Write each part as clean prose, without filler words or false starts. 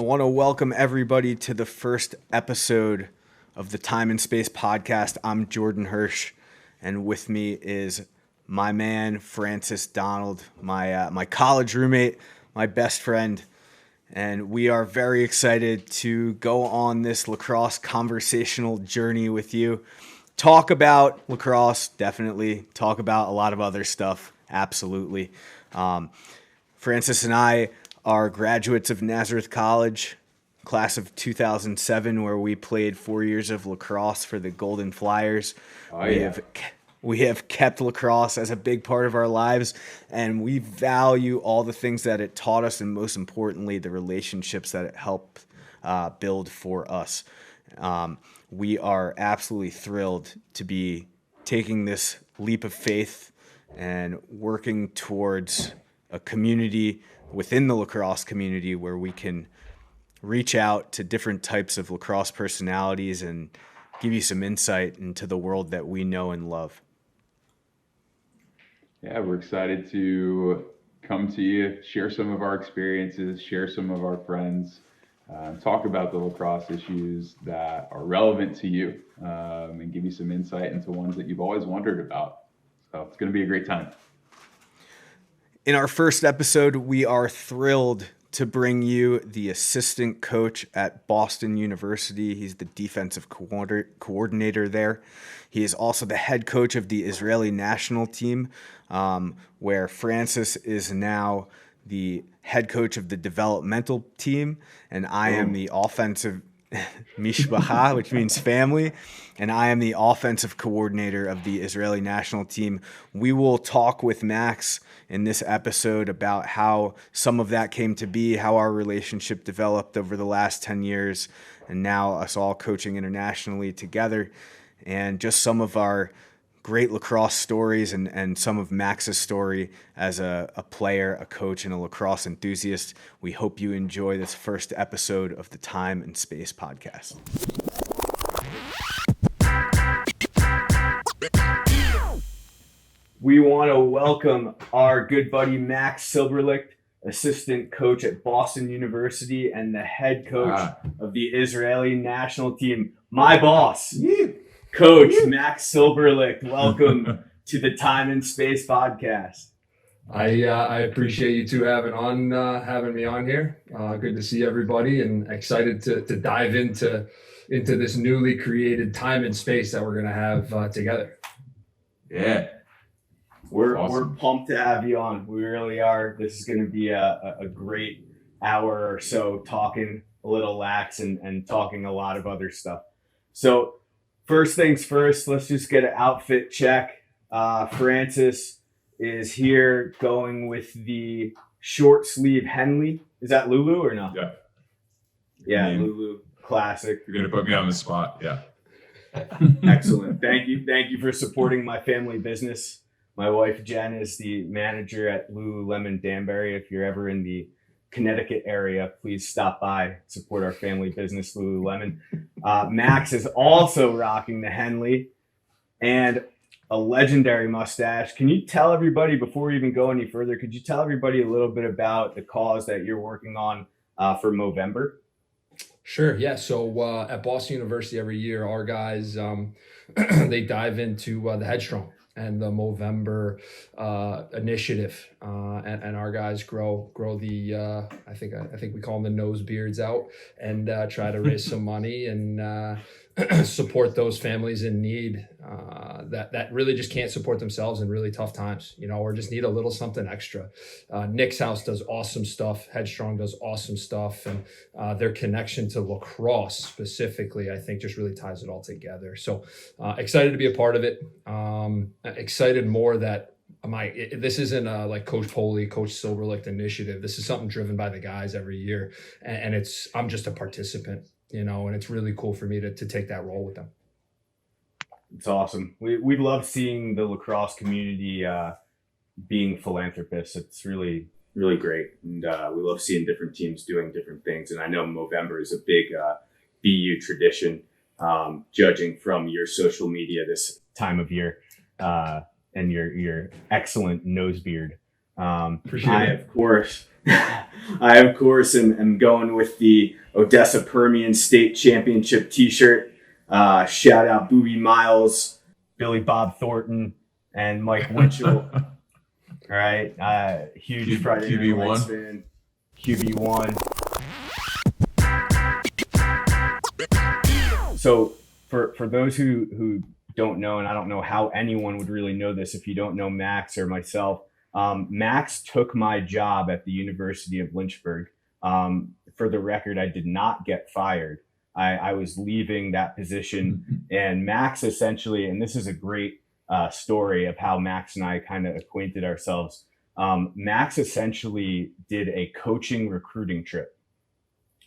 want to welcome everybody to the first episode of the Time and Space podcast. I'm Jordan Hirsch, and with me is my man, Francis Donald, my college roommate, my best friend, and we are very excited to go on this lacrosse conversational journey with you. Talk about lacrosse, definitely. Talk about a lot of other stuff, absolutely. Francis and I are graduates of Nazareth College, class of 2007, where we played 4 years of lacrosse for the Golden Flyers. We have kept lacrosse as a big part of our lives, and we value all the things that it taught us, and most importantly, the relationships that it helped build for us. We are absolutely thrilled to be taking this leap of faith and working towards a community within the lacrosse community where we can reach out to different types of lacrosse personalities and give you some insight into the world that we know and love. Yeah, we're excited to come to you, share some of our experiences, share some of our friends, talk about the lacrosse issues that are relevant to you, and give you some insight into ones that you've always wondered about. So it's going to be a great time. In our first episode, we are thrilled to bring you the assistant coach at Boston University. He's the defensive coordinator there. He is also the head coach of the Israeli national team, where Francis is now the head coach of the developmental team, and I am the offensive mishpacha, which means family, and I am the offensive coordinator of the Israeli national team. We will talk with Max in this episode about how some of that came to be, how our relationship developed over the last 10 years, and now us all coaching internationally together, and just some of our great lacrosse stories and some of Max's story as a player, a coach, and a lacrosse enthusiast. We hope you enjoy this first episode of the Time and Space podcast. We want to welcome our good buddy Max Silberlicht, assistant coach at Boston University and the head coach of the Israeli national team. My boss. Yeah. Coach Max Silberlicht, welcome to the Time and Space podcast. I appreciate you two having me on here. Good to see everybody, and excited to dive into this newly created time and space that we're gonna have together. Yeah, we're awesome. We're pumped to have you on. We really are. This is gonna be a great hour or so talking a little lax and talking a lot of other stuff. So, first things first, let's just get an outfit check. Francis is here going with the short sleeve Henley. Is that Lulu or no? Yeah. Yeah, Lulu classic. You're going to put me on the spot. Yeah. Excellent. Thank you. Thank you for supporting my family business. My wife, Jen, is the manager at Lululemon Danbury. If you're ever in the Connecticut area, please stop by, support our family business, Lululemon. Max is also rocking the Henley and a legendary mustache. Can you tell everybody, before we even go any further, could you tell everybody a little bit about the cause that you're working on for Movember? Sure. Yeah. So at Boston University every year, our guys, they dive into the Headstrong and the Movember initiative, and our guys grow the I think we call them the nose beards out, and try to raise some money and support those families in need that really just can't support themselves in really tough times, or just need a little something extra. Nick's House does awesome stuff. Headstrong does awesome stuff, and their connection to lacrosse specifically, I think, just really ties it all together. So excited to be a part of it. Excited more that this isn't a like Coach Poley, Coach Silberlicht initiative. This is something driven by the guys every year, and I'm just a participant, and it's really cool for me to take that role with them. It's awesome. We love seeing the lacrosse community being philanthropists. It's really, really great, and we love seeing different teams doing different things. And I know Movember is a big BU tradition. Judging from your social media this time of year. And your excellent nose beard. Appreciate I, it. of course, I, of course, am going with the Odessa Permian State Championship t-shirt. Shout out Booby Miles, Billy Bob Thornton, and Mike Winchell. All right. Huge Friday Night Lights fan. QB1. So for those who don't know, and I don't know how anyone would really know this if you don't know Max or myself, Max took my job at the University of Lynchburg. For the record, I did not get fired. I was leaving that position, and Max essentially, and this is a great story of how Max and I kind of acquainted ourselves. Max essentially did a coaching recruiting trip.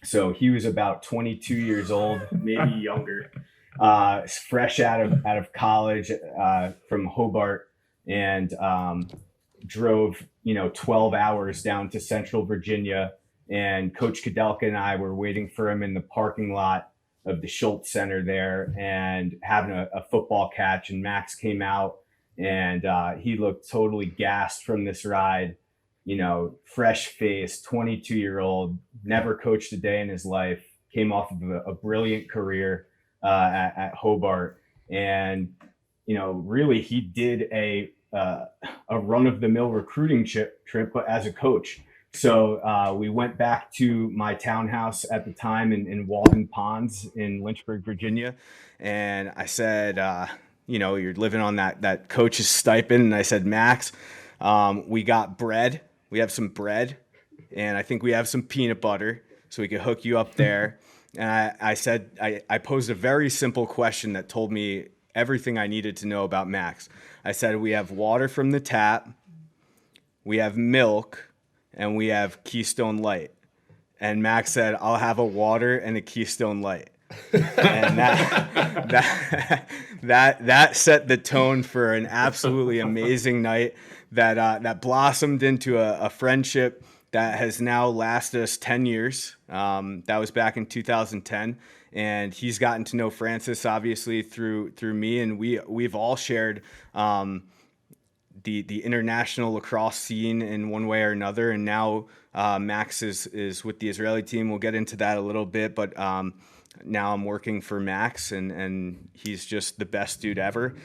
So he was about 22 years old, maybe younger, fresh out of college from Hobart, and drove 12 hours down to Central Virginia. And Coach Kudelka and I were waiting for him in the parking lot of the Schultz Center there and having a football catch. And Max came out, and he looked totally gassed from this ride. Fresh face, 22-year-old, never coached a day in his life, came off of a brilliant career at Hobart. And, really he did a run-of-the-mill recruiting trip, but as a coach. So we went back to my townhouse at the time in Walden Ponds in Lynchburg, Virginia. And I said, you're living on that coach's stipend. And I said, Max, we got bread. We have some bread, and I think we have some peanut butter, so we could hook you up there. And I said, I posed a very simple question that told me everything I needed to know about Max. I said, we have water from the tap, we have milk, and we have Keystone Light. And Max said, I'll have a water and a Keystone Light. And that set the tone for an absolutely amazing night that blossomed into a friendship that has now lasted us 10 years. That was back in 2010, and he's gotten to know Francis obviously through me, and we've all shared the international lacrosse scene in one way or another. And now Max is with the Israeli team. We'll get into that a little bit, but now I'm working for Max, and he's just the best dude ever.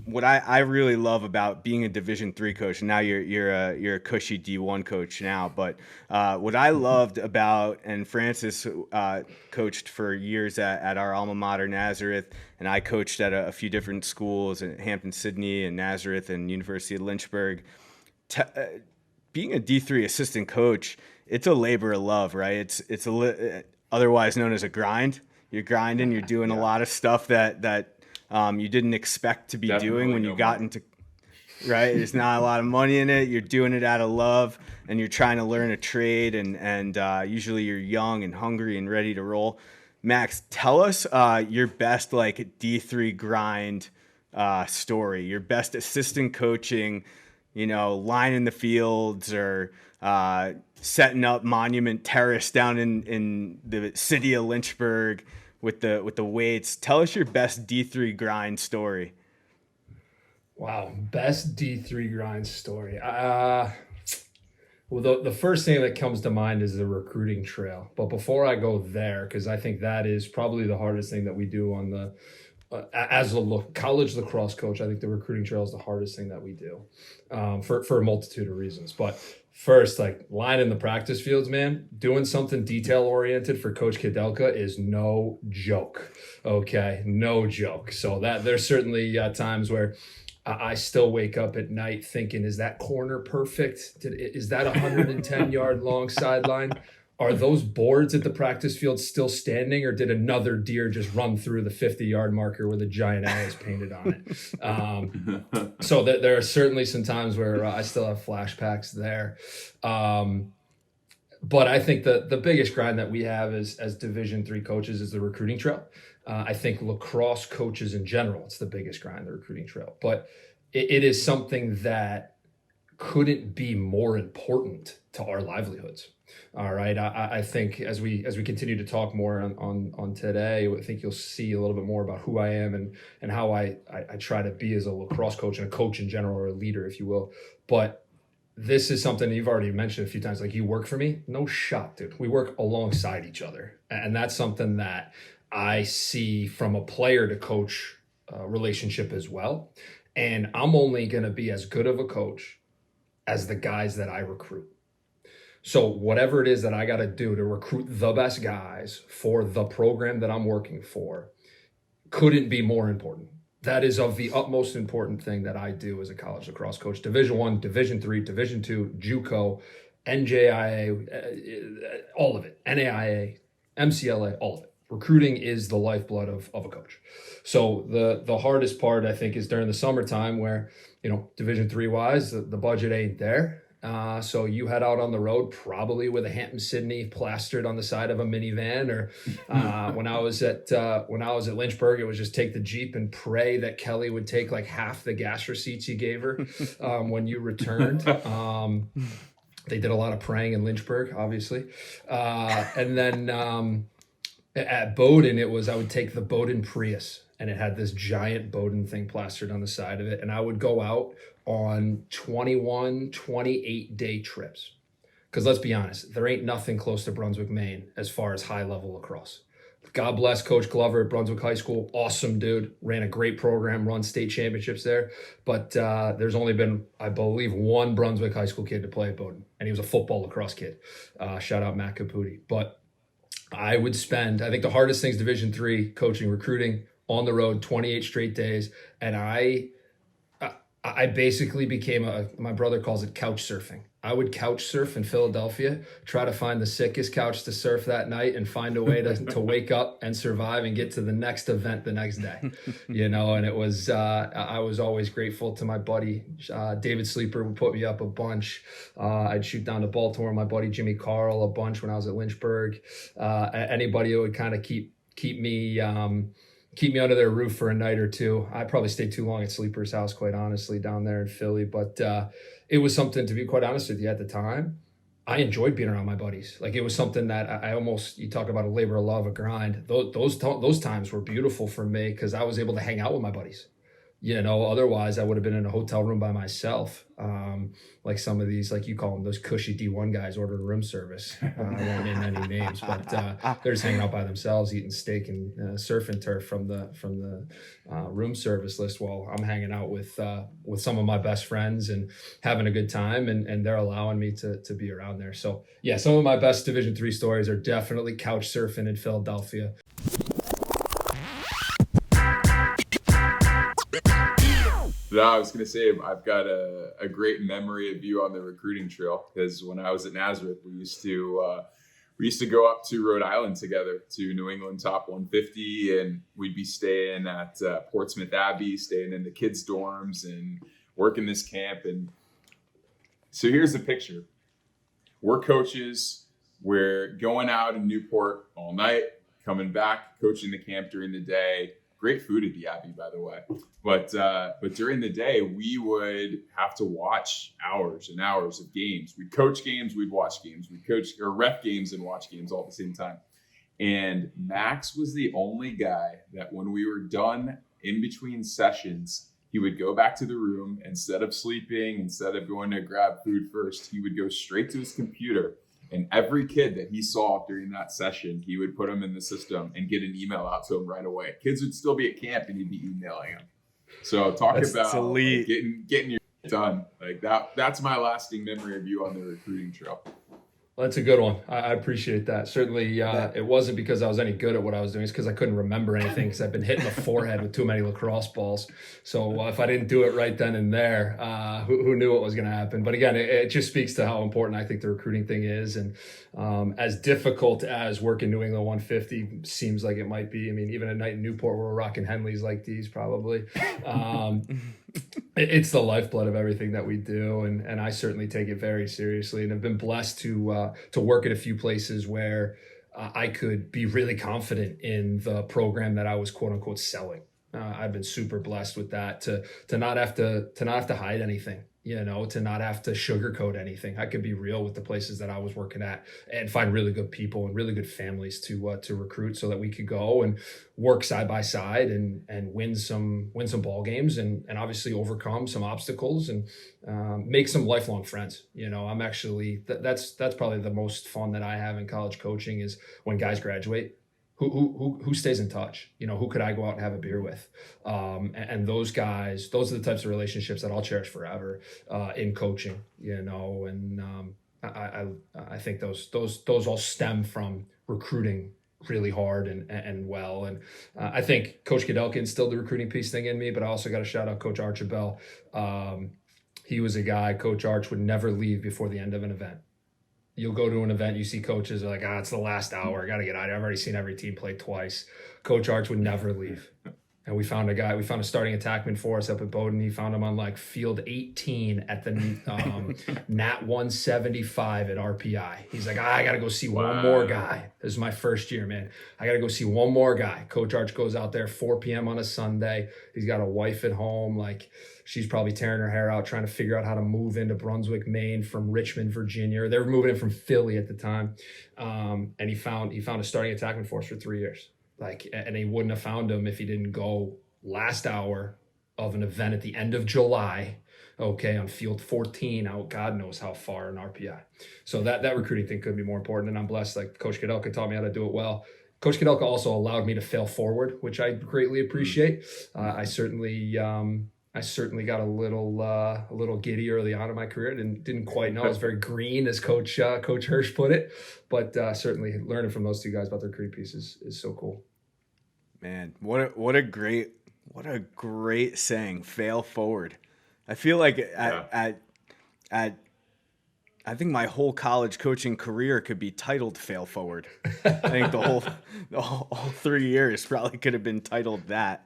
What I really love about being a Division III coach, and now you're a cushy D1 coach now, but what I loved about, and Francis coached for years at our alma mater, Nazareth, and I coached at a few different schools at Hampton-Sydney and Nazareth and University of Lynchburg. Being a D3 assistant coach, it's a labor of love, right? It's otherwise known as a grind. You're grinding, you're doing a lot of stuff that you didn't expect to be doing when you got into, right? There's not a lot of money in it. You're doing it out of love, and you're trying to learn a trade, and usually you're young and hungry and ready to roll. Max, tell us your best D3 grind story, your best assistant coaching, line in the fields or setting up Monument Terrace down in the city of Lynchburg with the weights. Tell us your best D3 grind story. Wow, best D3 grind story. Well, the first thing that comes to mind is the recruiting trail. But before I go there, because I think that is probably the hardest thing that we do on the as a college lacrosse coach, I think the recruiting trail is the hardest thing that we do for a multitude of reasons. But first, line in the practice fields, man, doing something detail oriented for Coach Kudelka is no joke. Okay, no joke. So that there's certainly times where I still wake up at night thinking, is that corner perfect? Is that 110 yard long sideline? Are those boards at the practice field still standing, or did another deer just run through the 50-yard marker with a giant owl painted on it? So there are certainly some times where I still have flashbacks there. But I think the biggest grind that we have as Division III coaches is the recruiting trail. I think lacrosse coaches in general, it's the biggest grind, the recruiting trail. But it is something that couldn't be more important to our livelihoods. All right. I think as we continue to talk more on today, I think you'll see a little bit more about who I am and how I try to be as a lacrosse coach and a coach in general, or a leader, if you will. But this is something you've already mentioned a few times, like, you work for me. No shot, dude. We work alongside each other. And that's something that I see from a player to coach relationship as well. And I'm only going to be as good of a coach as the guys that I recruit. So whatever it is that I got to do to recruit the best guys for the program that I'm working for couldn't be more important. That is of the utmost important thing that I do as a college lacrosse coach. Division I, Division III, Division II, JUCO, NJIA, all of it, NAIA, MCLA, all of it. Recruiting is the lifeblood of a coach. So the hardest part, I think, is during the summertime where, Division III wise, the budget ain't there. So you head out on the road, probably with a Hampton Sydney plastered on the side of a minivan, or when I was at Lynchburg, it was just take the Jeep and pray that Kelly would take like half the gas receipts you gave her when you returned. They did a lot of praying in Lynchburg, obviously. And then at Bowdoin, I would take the Bowdoin Prius, and it had this giant Bowdoin thing plastered on the side of it. And I would go out on 21, 28-day trips. Because let's be honest, there ain't nothing close to Brunswick, Maine, as far as high-level lacrosse. God bless Coach Glover at Brunswick High School. Awesome dude. Ran a great program, run state championships there. But there's only been, I believe, one Brunswick High School kid to play at Bowdoin. And he was a football lacrosse kid. Shout out Matt Caputi. But I would spend, I think the hardest thing's Division III, coaching, recruiting, on the road, 28 straight days. And I basically became my brother calls it couch surfing. I would couch surf in Philadelphia, try to find the sickest couch to surf that night and find a way to wake up and survive and get to the next event the next day, and it was, I was always grateful to my buddy, David Sleeper would put me up a bunch. I'd shoot down to Baltimore, my buddy, Jimmy Carl, a bunch when I was at Lynchburg. Anybody who would kind of keep me under their roof for a night or two. I probably stayed too long at Sleeper's house, quite honestly, down there in Philly. But it was something, to be quite honest with you, at the time, I enjoyed being around my buddies. Like, it was something that I almost, you talk about a labor of love, a grind. Those times were beautiful for me because I was able to hang out with my buddies. Otherwise I would have been in a hotel room by myself. Like some of these, like you call them, those cushy D1 guys ordering room service. I won't name any names, but they're just hanging out by themselves, eating steak and surf and turf from the room service list, while I'm hanging out with some of my best friends and having a good time, and they're allowing me to be around there. So yeah, some of my best Division III stories are definitely couch surfing in Philadelphia. No, I was going to say, I've got a great memory of you on the recruiting trail, because when I was at Nazareth, we used to go up to Rhode Island together to New England Top 150, and we'd be staying at Portsmouth Abbey, staying in the kids' dorms and working this camp. And so here's the picture. We're coaches. We're going out in Newport all night, coming back, coaching the camp during the day. Great food at the Abbey, by the way. But during the day, we would have to watch hours and hours of games. We'd coach games, we'd watch games. We'd coach or ref games and watch games all at the same time. And Max was the only guy that when we were done in between sessions, he would go back to the room. Instead of sleeping, instead of going to grab food first, he would go straight to his computer. And every kid that he saw during that session, he would put them in the system and get an email out to them right away. Kids would still be at camp and he'd be emailing them. So talk about like, getting your done. Like that's my lasting memory of you on the recruiting trail. Well, that's a good one. I appreciate that. Certainly, it wasn't because I was any good at what I was doing. It's because I couldn't remember anything because I've been hitting the forehead with too many lacrosse balls. So if I didn't do it right then and there, who knew what was going to happen? But again, it just speaks to how important I think the recruiting thing is. And as difficult as working New England 150 seems like it might be. I mean, even a night in Newport where we're rocking Henleys like these probably. It's the lifeblood of everything that we do, and I certainly take it very seriously, and have been blessed to work at a few places where I could be really confident in the program that I was quote unquote selling. I've been super blessed with that to not have to hide anything. to not have to sugarcoat anything. I could be real with the places that I was working at and find really good people and really good families to recruit so that we could go and work side by side and win some ball games and obviously overcome some obstacles and make some lifelong friends. I'm actually, that's probably the most fun that I have in college coaching is when guys graduate. Who stays in touch? Who could I go out and have a beer with? And those guys, those are the types of relationships that I'll cherish forever in coaching. And I think those all stem from recruiting really hard and well. And I think Coach Kudelka instilled the recruiting piece thing in me, but I also got to shout out Coach Archibald. He was a guy, Coach Arch would never leave before the end of an event. You'll go to an event, you see coaches are like, it's the last hour. I got to get out of here. I've already seen every team play twice. Coach Arch would never leave. And we found a starting attackman for us up at Bowdoin. He found him on like field 18 at the Nat 175 at RPI. He's like, I got to go see one more guy. This is my first year, man. I got to go see one more guy. Coach Arch goes out there 4 p.m. on a Sunday. He's got a wife at home. Like she's probably tearing her hair out trying to figure out how to move into Brunswick, Maine from Richmond, Virginia. They were moving in from Philly at the time. And he found a starting attackman for us for 3 years. And he wouldn't have found him if he didn't go last hour of an event at the end of July, on field 14 out, God knows how far in RPI. So that recruiting thing couldn't be more important. And I'm blessed, like Coach Kudelka taught me how to do it well. Coach Kudelka also allowed me to fail forward, which I greatly appreciate. I certainly got a little giddy early on in my career. Didn't quite know I was very green, as Coach Hirsch put it. But certainly learning from those two guys about their recruiting piece is so cool. Man, what a great saying. Fail forward. I feel like at I think my whole college coaching career could be titled "Fail Forward." I think the whole 3 years probably could have been titled that.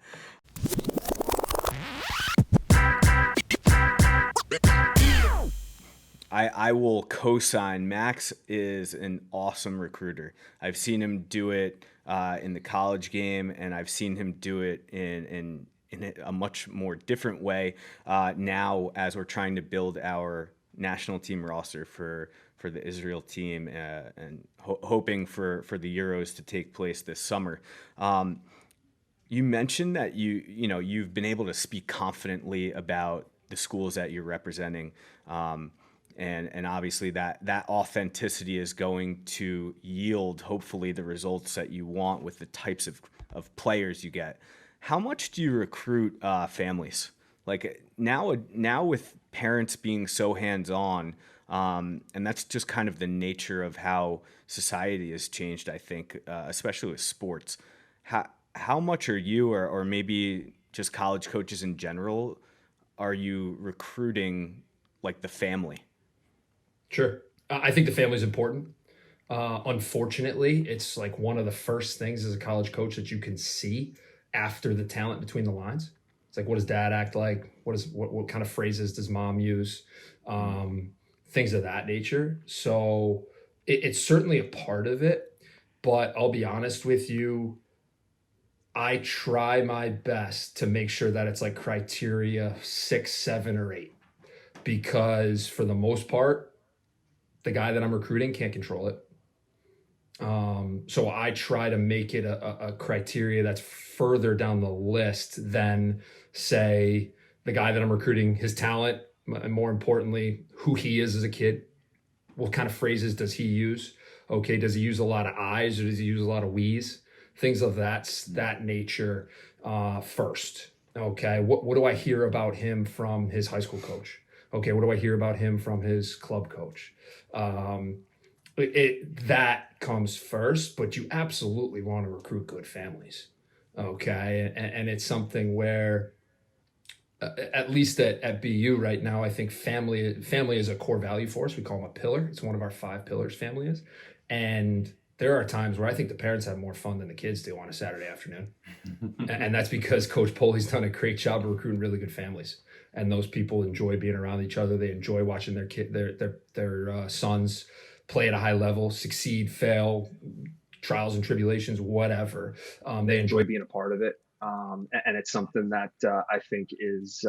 I will co-sign. Max is an awesome recruiter. I've seen him do it in the college game, and I've seen him do it in a much more different way now as we're trying to build our national team roster for the Israel team and hoping for the Euros to take place this summer. You mentioned that you've been able to speak confidently about the schools that you're representing. And obviously that authenticity is going to yield, hopefully, the results that you want with the types of players you get. How much do you recruit families? Like now with parents being so hands-on, and that's just kind of the nature of how society has changed, I think, especially with sports. How much are you, or maybe just college coaches in general, are you recruiting like the family? Sure. I think the family is important. Unfortunately, it's like one of the first things as a college coach that you can see after the talent between the lines. It's like, what does dad act like? What kind of phrases does mom use? Things of that nature. So it's certainly a part of it, but I'll be honest with you. I try my best to make sure that it's like criteria 6, 7, or 8, because for the most part, the guy that I'm recruiting can't control it. So I try to make it a criteria that's further down the list than, say, the guy that I'm recruiting, his talent, and more importantly, who he is as a kid. What kind of phrases does he use? Okay, does he use a lot of I's or does he use a lot of we's? Things of that nature first. Okay, what do I hear about him from his high school coach? Okay, what do I hear about him from his club coach? That comes first, but you absolutely want to recruit good families. Okay, and it's something where, at least at BU right now, I think family is a core value for us. We call them a pillar. It's one of our 5 pillars, family is. And there are times where I think the parents have more fun than the kids do on a Saturday afternoon. And that's because Coach Poley's done a great job of recruiting really good families. And those people enjoy being around each other. They enjoy watching their sons play at a high level, succeed, fail, trials and tribulations, whatever. They enjoy being a part of it. And it's something that I think is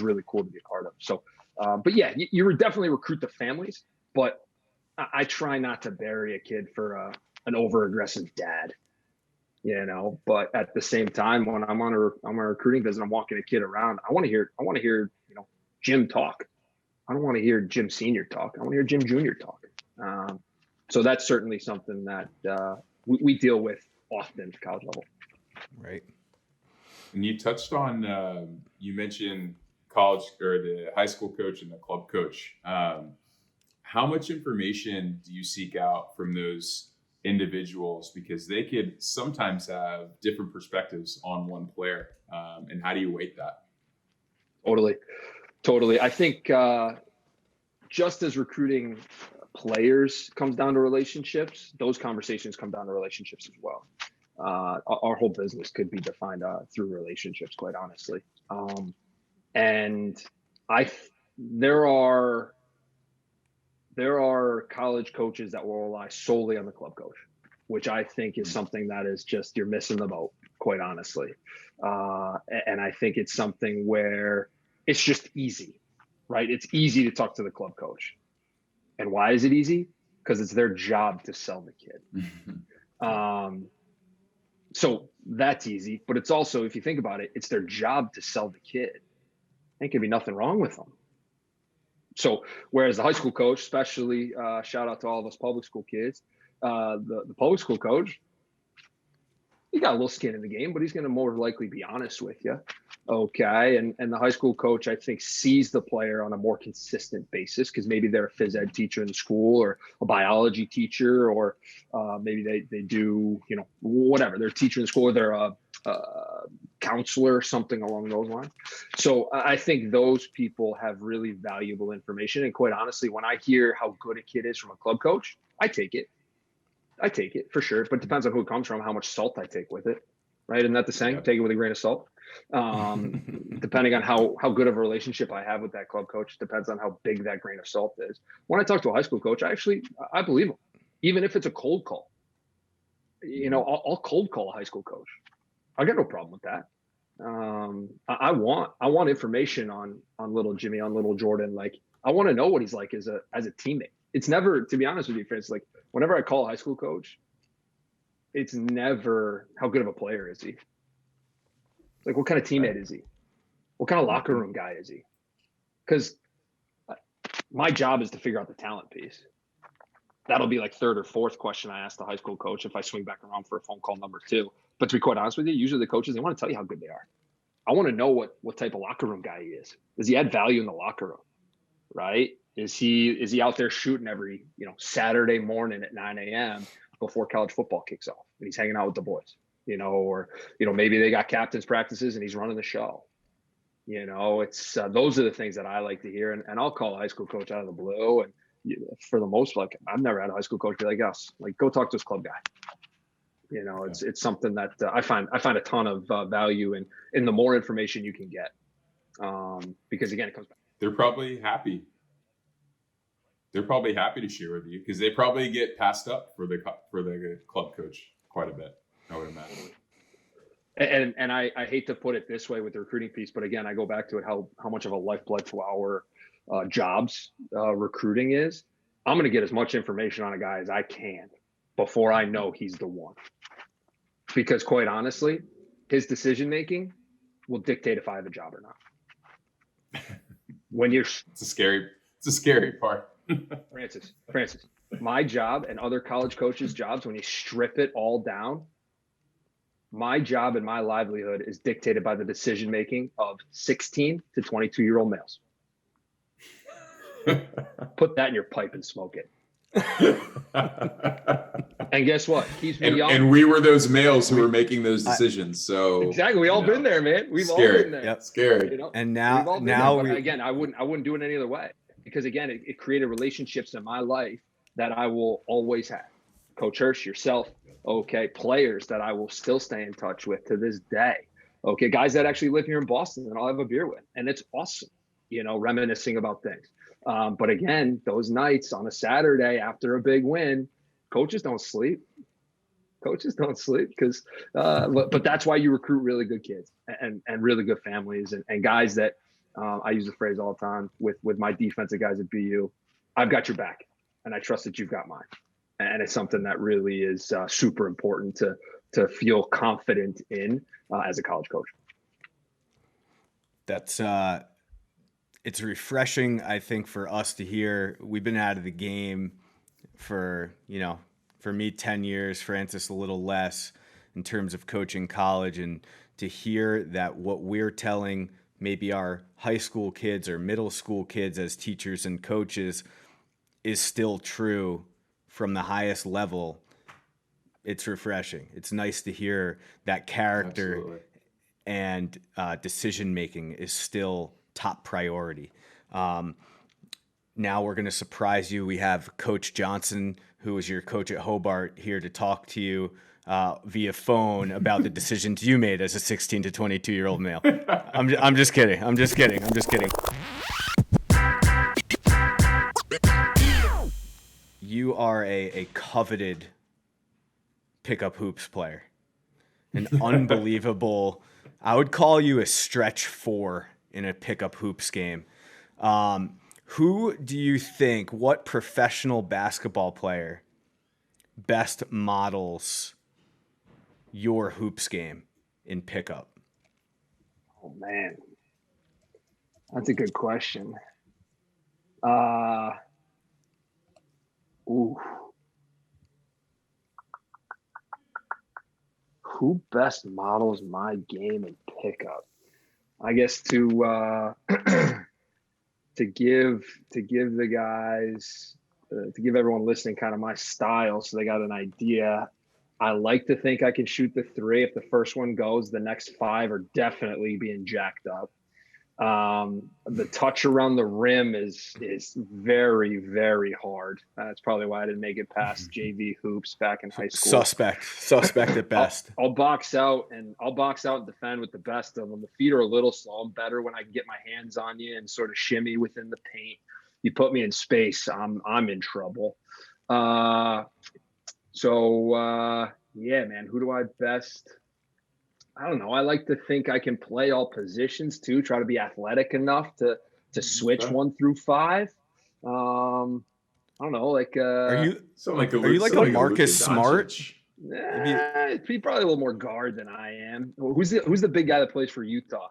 really cool to be a part of. So, but yeah, you would definitely recruit the families, but I try not to bury a kid for an over aggressive dad, but at the same time, when I'm on a recruiting visit, I'm walking a kid around. I want to hear, Jim talk. I don't want to hear Jim Senior talk. I want to hear Jim Junior talk. So that's certainly something that we deal with often at the college level. Right. And you touched on, you mentioned college or the high school coach and the club coach. How much information do you seek out from those individuals? Because they could sometimes have different perspectives on one player. And how do you weight that? Totally. I think just as recruiting players comes down to relationships, those conversations come down to relationships as well. Our whole business could be defined through relationships, quite honestly. And there are college coaches that will rely solely on the club coach, which I think is something that is just, you're missing the boat, quite honestly. And I think it's something where it's just easy, right? It's easy to talk to the club coach. And why is it easy? Because it's their job to sell the kid. So that's easy, but it's also, if you think about it, it's their job to sell the kid. There can be nothing wrong with them. So whereas the high school coach, especially shout out to all of us public school kids, the public school coach, he got a little skin in the game, but he's going to more likely be honest with you. Okay. And the high school coach, I think, sees the player on a more consistent basis because maybe they're a phys ed teacher in the school or a biology teacher, or maybe they do, whatever. They're a teacher in the school, or they're a counselor or something along those lines. So I think those people have really valuable information. And quite honestly, when I hear how good a kid is from a club coach, I take it for sure, but it depends on who it comes from, how much salt I take with it, right? Isn't that the saying? Yep. Take it with a grain of salt. Depending on how good of a relationship I have with that club coach, depends on how big that grain of salt is. When I talk to a high school coach, I believe him, even if it's a cold call. I'll cold call a high school coach. I got no problem with that. I want information on little Jimmy, on little Jordan. Like, I want to know what he's like as a teammate. It's never, to be honest with you, friends, like whenever I call a high school coach, it's never how good of a player is he? Like, what kind of teammate is he? What kind of locker room guy is he? Because my job is to figure out the talent piece. That'll be like third or fourth question I ask the high school coach if I swing back around for a phone call number 2. But to be quite honest with you, usually the coaches, they want to tell you how good they are. I want to know what type of locker room guy he is. Does he add value in the locker room? Right? Is he out there shooting every Saturday morning at 9 a.m. before college football kicks off and he's hanging out with the boys, or maybe they got captain's practices and he's running the show. It's those are the things that I like to hear, and I'll call a high school coach out of the blue, and for the most part, I've never had a high school coach be like, "Us, like, go talk to this club guy." It's something that I find a ton of value in the more information you can get, because again, it comes back. They're probably happy. They're probably happy to share with you because they probably get passed up for the club coach quite a bit, I would imagine. And I hate to put it this way with the recruiting piece, but again, I go back to it, how much of a lifeblood to our jobs recruiting is. I'm going to get as much information on a guy as I can before I know he's the one. Because quite honestly, his decision making will dictate if I have a job or not. It's a scary part. Francis, my job and other college coaches' jobs, when you strip it all down, my job and my livelihood is dictated by the decision making of 16 to 22-year-old males. Put that in your pipe and smoke it. And guess what? Keeps me young. And we were those males who were making those decisions. So exactly, we all been there, man. We've all been there. Yep. Scary. And now again, I wouldn't do it any other way, because again, it created relationships in my life that I will always have. Coach Hirsch, yourself, okay, players that I will still stay in touch with to this day. Okay, guys that actually live here in Boston and I'll have a beer with, and it's awesome, reminiscing about things. But again, those nights on a Saturday after a big win, coaches don't sleep. Coaches don't sleep because, but that's why you recruit really good kids and really good families and guys that I use the phrase all the time with my defensive guys at BU. I've got your back, and I trust that you've got mine, and it's something that really is super important to feel confident in as a college coach. That's it's refreshing, I think, for us to hear. We've been out of the game for me 10 years, Francis a little less in terms of coaching college, and to hear that what we're telling maybe our high school kids or middle school kids as teachers and coaches is still true from the highest level. It's refreshing. It's nice to hear that character Absolutely. and decision making is still top priority. Now we're going to surprise you. We have Coach Johnson, who was your coach at Hobart, here to talk to you via phone about the decisions you made as a 16 to 22-year-old male. I'm just kidding. I'm just kidding. You are a coveted pickup hoops player, an unbelievable. I would call you a stretch 4 in a pickup hoops game. Who do you think, what professional basketball player best models your hoops game in pickup? Oh man, that's a good question. Ooh. Who best models my game in pickup? I guess to give the guys, to give everyone listening kind of my style so they got an idea. I like to think I can shoot the 3. If the first one goes, the next 5 are definitely being jacked up. The touch around the rim is very, very hard. That's probably why I didn't make it past JV hoops back in high school. Suspect at best. I'll box out and defend with the best of them. The feet are a little slow. I'm better when I can get my hands on you and sort of shimmy within the paint. You put me in space, I'm in trouble. Yeah, man, who do I best? I don't know. I like to think I can play all positions too. Try to be athletic enough to switch 1 through 5. I don't know. Like, Are you like a Marcus Smart? He's probably a little more guard than I am. Who's the big guy that plays for Utah?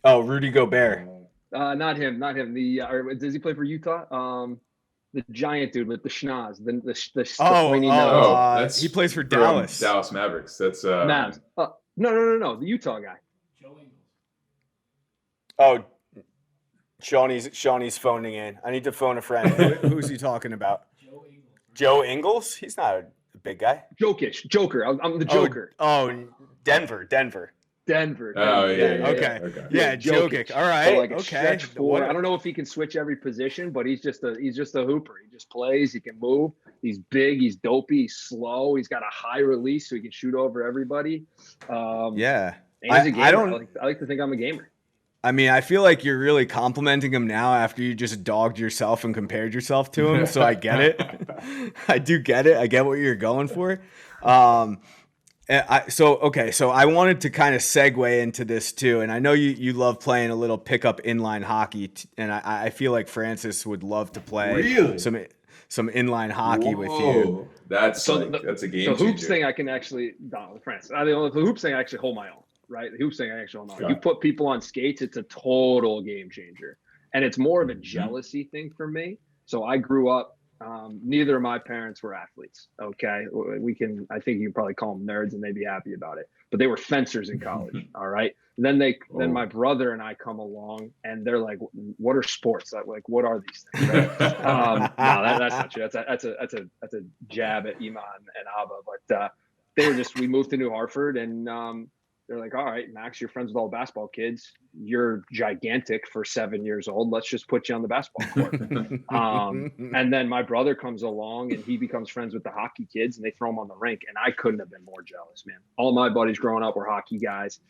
Oh, Rudy Gobert. Not him. Does he play for Utah? The giant dude with the schnoz, the pointy nose. He plays for Dallas. Dallas Mavericks. That's Mavs. No, the Utah guy. Joe Ingles. Oh, Shawnee's phoning in. I need to phone a friend. Who's he talking about? Joe Ingles. Joe Ingles? He's not a big guy. Joker. I'm the Joker. Denver. Oh yeah. Okay. Yeah, Jokic. All right. So like a okay. stretch 4. I don't know if he can switch every position, but he's just a hooper. He just plays. He can move. He's big. He's dopey. He's slow. He's got a high release, so he can shoot over everybody. Yeah. And he's a gamer. I like to think I'm a gamer. I mean, I feel like you're really complimenting him now after you just dogged yourself and compared yourself to him. So I get it. I do get it. I get what you're going for. So I wanted to kind of segue into this too, and I know you love playing a little pickup inline hockey, and I feel like Francis would love to play some inline hockey with you. That's a game changer. The hoops thing I can actually, Francis. The hoops thing I actually hold my own, right? The hoops thing I actually hold my own. You put people on skates, it's a total game changer, and it's more of a jealousy thing for me. So I grew up. Neither of my parents were athletes. Okay. I think you can probably call them nerds and they'd be happy about it, but they were fencers in college. All right. And then my brother and I come along and they're like, what are sports? Like, what are these things? Right? No, that's not true. That's a jab at Iman and Abba, but we moved to New Hartford and, they're like, all right, Max, you're friends with all the basketball kids. You're gigantic for 7 years old. Let's just put you on the basketball court. And then my brother comes along and he becomes friends with the hockey kids and they throw him on the rink. And I couldn't have been more jealous, man. All my buddies growing up were hockey guys,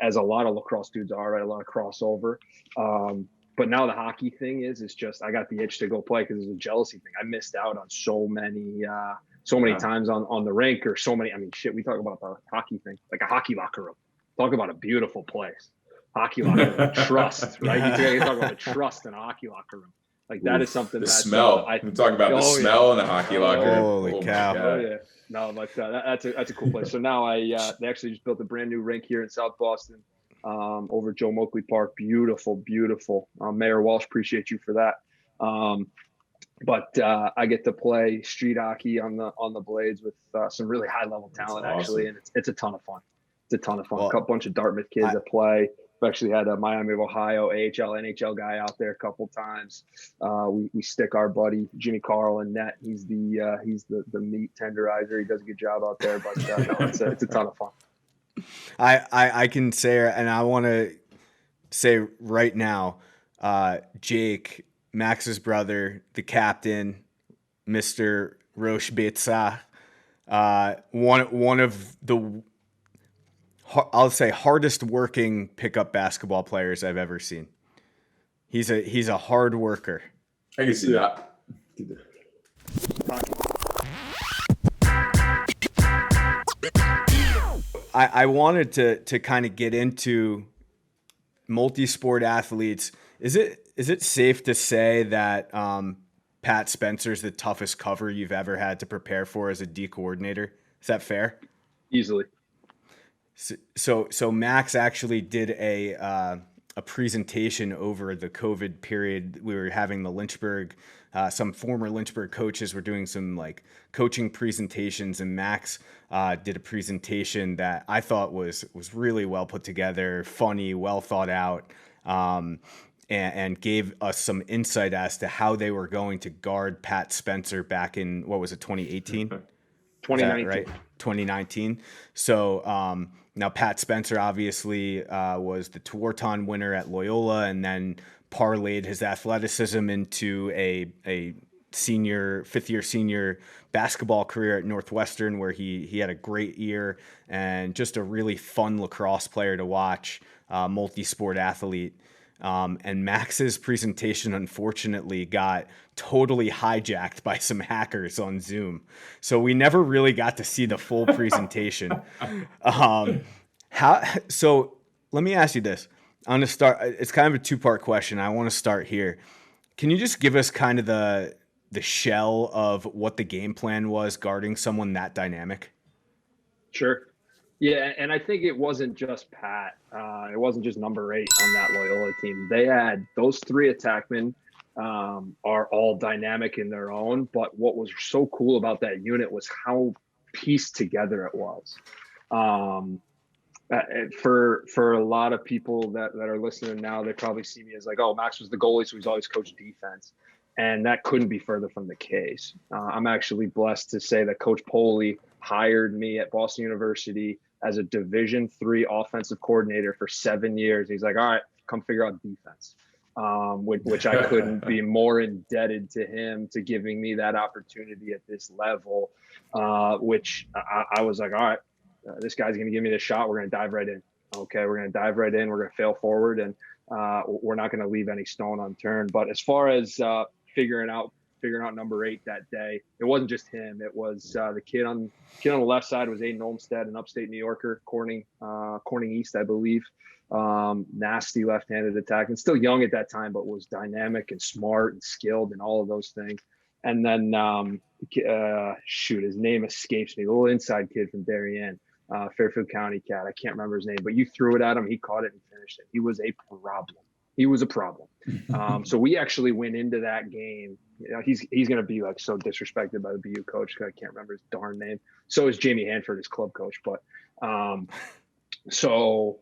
as a lot of lacrosse dudes are, right? A lot of crossover. But now the hockey thing is just, I got the itch to go play because it's a jealousy thing. I missed out on so many so many times on the rink, or so many. I mean, shit. We talk about the hockey thing, like a hockey locker room. Talk about a beautiful place. Hockey locker room, trust, right? You talk about the trust in a hockey locker room. Like that is something the that smell. I'm talking about the smell in the hocky locker room. Holy cow! Oh yeah, no, but that's a cool place. So now they actually just built a brand new rink here in South Boston, over at Joe Moakley Park. Beautiful. Mayor Walsh, appreciate you for that. But I get to play street hockey on the Blades with some really high level talent, actually, and it's a ton of fun. It's a ton of fun. Well, a bunch of Dartmouth kids that play. We actually had a Miami of Ohio AHL, NHL guy out there a couple times. We stick our buddy Jimmy Carl in net. He's the meat tenderizer. He does a good job out there. But no, it's a ton of fun. I can say, and I want to say right now, Jake, Max's brother, the captain, Mr. Roche Betsa, one of the, I'll say, hardest working pickup basketball players I've ever seen. He's a hard worker. I can see that. I wanted to kind of get into multi-sport athletes. Is it safe to say that Pat Spencer's the toughest cover you've ever had to prepare for as a D coordinator? Is that fair? Easily. So Max actually did a presentation over the COVID period. We were having the Lynchburg, some former Lynchburg coaches were doing some like coaching presentations, and Max did a presentation that I thought was really well put together, funny, well thought out, and gave us some insight as to how they were going to guard Pat Spencer back in, what was it, 2018? 2019. Right? 2019. So now Pat Spencer obviously was the Tewaaraton winner at Loyola, and then parlayed his athleticism into a fifth-year senior basketball career at Northwestern, where he had a great year and just a really fun lacrosse player to watch, multi-sport athlete. And Max's presentation, unfortunately, got totally hijacked by some hackers on Zoom. So we never really got to see the full presentation. So let me ask you this. I'm going to start. It's kind of a two-part question. I want to start here. Can you just give us kind of the shell of what the game plan was guarding someone that dynamic? Sure. Yeah, and I think it wasn't just Pat. It wasn't just number 8 on that Loyola team. They had those 3 attackmen are all dynamic in their own. But what was so cool about that unit was how pieced together it was. For a lot of people that are listening now, they probably see me as like, oh, Max was the goalie, so he's always coached defense. And that couldn't be further from the case. I'm actually blessed to say that Coach Poley hired me at Boston University as a Division III offensive coordinator for 7 years. He's like, all right, come figure out defense, which I couldn't be more indebted to him to giving me that opportunity at this level, which I was like, all right, this guy's going to give me the shot. We're going to dive right in. Okay, we're going to dive right in. We're going to fail forward, and we're not going to leave any stone unturned. But as far as figuring out number 8 that day, it wasn't just him. It was the kid on the left side was Aiden Olmstead, an upstate New Yorker, Corning East, I believe. Nasty left-handed attack, and still young at that time, but was dynamic and smart and skilled and all of those things. And then his name escapes me. The little inside kid from Darien, Fairfield County cat. I can't remember his name, but you threw it at him. He caught it and finished it. He was a problem. So we actually went into that game. He's going to be like so disrespected by the BU coach. I can't remember his darn name. So is Jamie Hanford, his club coach. But so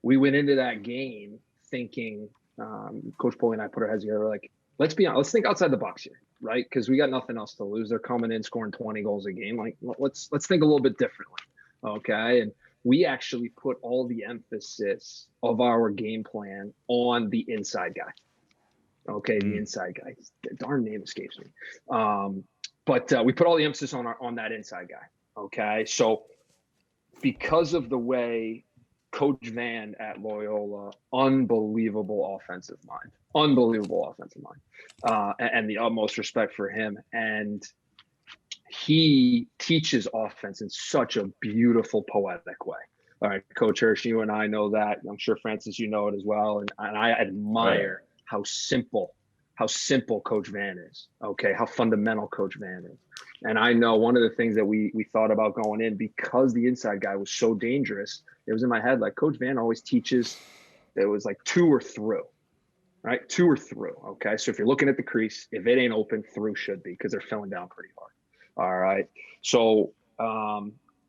we went into that game thinking, Coach Poley and I put our heads together, like, let's be honest, let's think outside the box here, right? Because we got nothing else to lose. They're coming in scoring 20 goals a game. Like, let's think a little bit differently. Okay. And we actually put all the emphasis of our game plan on the inside guy. Okay, the inside guy. The darn name escapes me. But we put all the emphasis on that inside guy. Okay, so because of the way Coach Van at Loyola, unbelievable offensive mind, and the utmost respect for him. And he teaches offense in such a beautiful, poetic way. All right, Coach Hirsch, you and I know that. I'm sure, Francis, you know it as well. And I admire how simple Coach Van is. Okay, how fundamental Coach Van is. And I know one of the things that we thought about going in, because the inside guy was so dangerous, it was in my head, like Coach Van always teaches, it was like to or through. Right, to or through. Okay, so if you're looking at the crease, if it ain't open, through should be, because they're filling down pretty hard. All right, so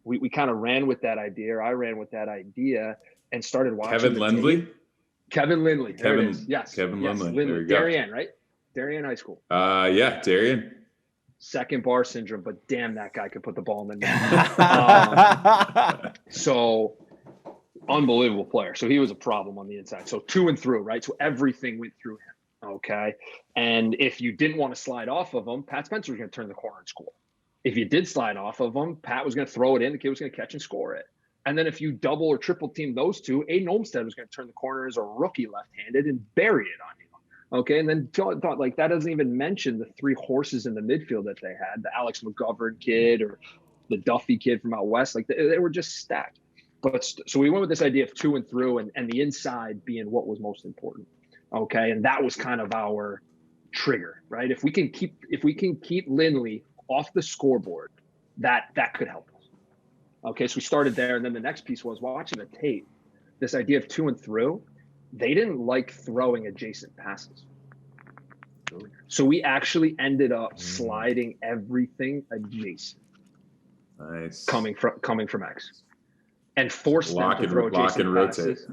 we kind of ran with that idea. Or I ran with that idea and started watching. Kevin Lindley. Kevin Lindley. There it is. Yes. Kevin Lindley. There we go. Darien, right? Darien High School. Yeah, Darien. Second bar syndrome, but damn, that guy could put the ball in the net. So unbelievable player. So he was a problem on the inside. So to and through, right? So everything went through him. Okay. And if you didn't want to slide off of him, Pat Spencer was going to turn the corner and score. If you did slide off of him, Pat was going to throw it in. The kid was going to catch and score it. And then if you double or triple team those two, Aiden Olmstead was going to turn the corner as a rookie left-handed and bury it on you. Okay. And then thought like that doesn't even mention the three horses in the midfield that they had, the Alex McGovern kid or the Duffy kid from out west. Like they were just stacked. But so we went with this idea of to and through and the inside being what was most important. Okay. And that was kind of our trigger, right? If we can keep Lindley off the scoreboard, that could help us. Okay, so we started there, and then the next piece was watching the tape. This idea of to and through, they didn't like throwing adjacent passes. So we actually ended up sliding everything adjacent. Nice. Coming from X. And force them to throw adjacent passes.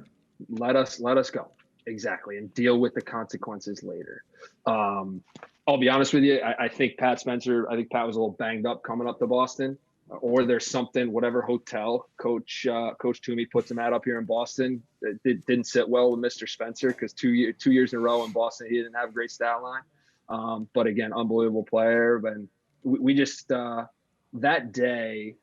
Let us go. Exactly. And deal with the consequences later. I'll be honest with you. I think Pat was a little banged up coming up to Boston, or there's something, whatever hotel Coach Toomey puts him at up here in Boston, it didn't sit well with Mr. Spencer, because 2 years in a row in Boston, he didn't have a great stat line. But again, unbelievable player. And we just, that day,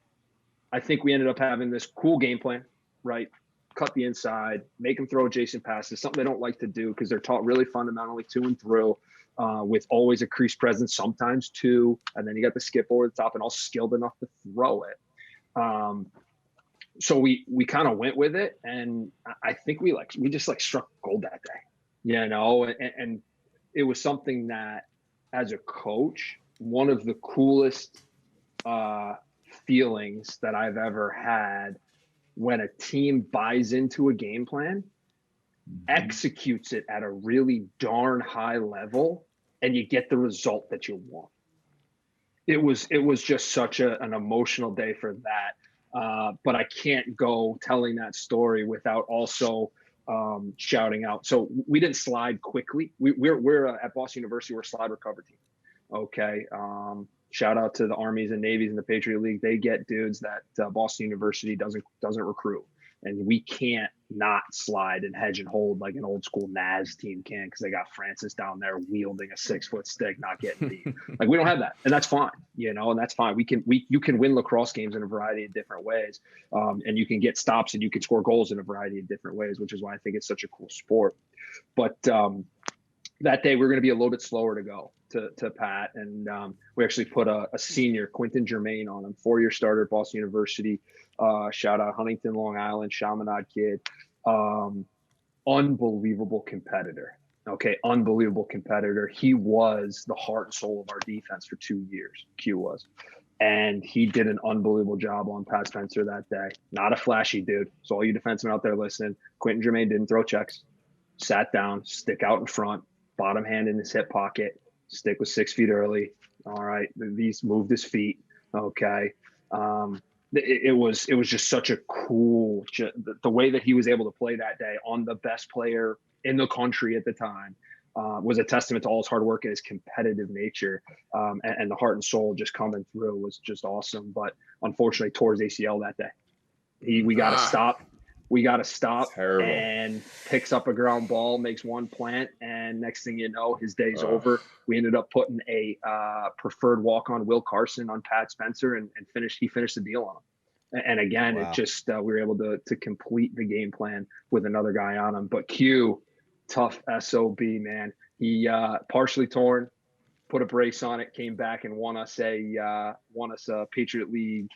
I think we ended up having this cool game plan, right? Cut the inside, make them throw adjacent passes, something they don't like to do because they're taught really fundamentally to and through, with always a crease presence, sometimes two, and then you got the skip over the top and all skilled enough to throw it. So we kind of went with it, and I think we just struck gold that day, you know, and it was something that, as a coach, one of the coolest feelings that I've ever had, when a team buys into a game plan, executes it at a really darn high level, and you get the result that you want. It was just such an emotional day for that. But I can't go telling that story without also shouting out. So we didn't slide quickly. We're at Boston University, we're a slide recovery team. Okay. Shout out to the Armies and Navies and the Patriot League. They get dudes that Boston University doesn't recruit, and we can't not slide and hedge and hold like an old school NAS team can, because they got Francis down there wielding a 6-foot stick, not getting beat. Like, we don't have that, and that's fine, you know, and that's fine. You can win lacrosse games in a variety of different ways, and you can get stops and you can score goals in a variety of different ways, which is why I think it's such a cool sport. But that day we're going to be a little bit slower to go to Pat, and we actually put a senior, Quentin Germain, on him, 4-year starter at Boston University. Shout out Huntington, Long Island, Chaminade kid. Unbelievable competitor. Okay, unbelievable competitor. He was the heart and soul of our defense for 2 years. Q was. And he did an unbelievable job on Pat Spencer that day. Not a flashy dude. So all you defensemen out there listening, Quentin Germain didn't throw checks. Sat down, stick out in front, bottom hand in his hip pocket. Stick was 6 feet early. All right. These moved his feet. Okay. It was just such a cool, the way that he was able to play that day on the best player in the country at the time, was a testament to all his hard work and his competitive nature. And the heart and soul just coming through was just awesome. But unfortunately tore his ACL that day. We got to stop. We got to stop. Terrible. And picks up a ground ball, makes one plant, and next thing you know, his day's over. We ended up putting a preferred walk-on Will Carson on Pat Spencer, and he finished the deal on him. And again, wow. It just we were able to complete the game plan with another guy on him. But Q, tough SOB, man. He partially torn, put a brace on it, came back and won us a Patriot League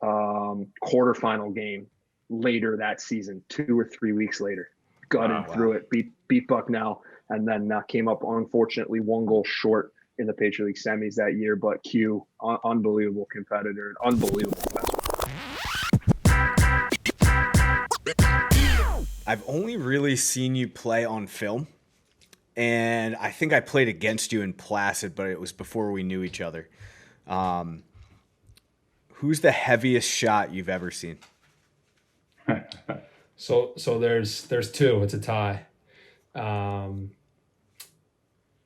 quarterfinal game later that season, 2 or 3 weeks later. Gutted through it, beat Bucknell, and then came up unfortunately 1 goal short in the Patriot League semis that year. But Q, unbelievable competitor, unbelievable defenseman. I've only really seen you play on film, and I think I played against you in Placid, but it was before we knew each other. Who's the heaviest shot you've ever seen? So there's 2. It's a tie.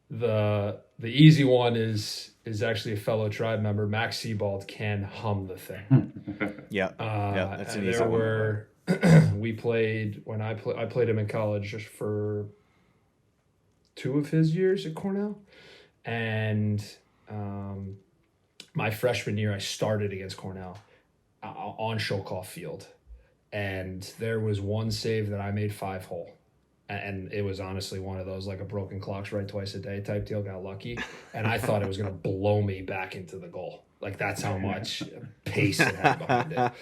The easy one is actually a fellow tribe member. Max Silberlicht can hum the thing. Yeah, that's an easy there one. were we played when I played him in college just for 2 of his years at Cornell, and my freshman year I started against Cornell on Sholkoff Field, and there was one save that I made 5-hole. And it was honestly one of those, like a broken clock's right twice a day type deal. Got lucky. And I thought it was going to blow me back into the goal. Like, that's how much pace it had behind it.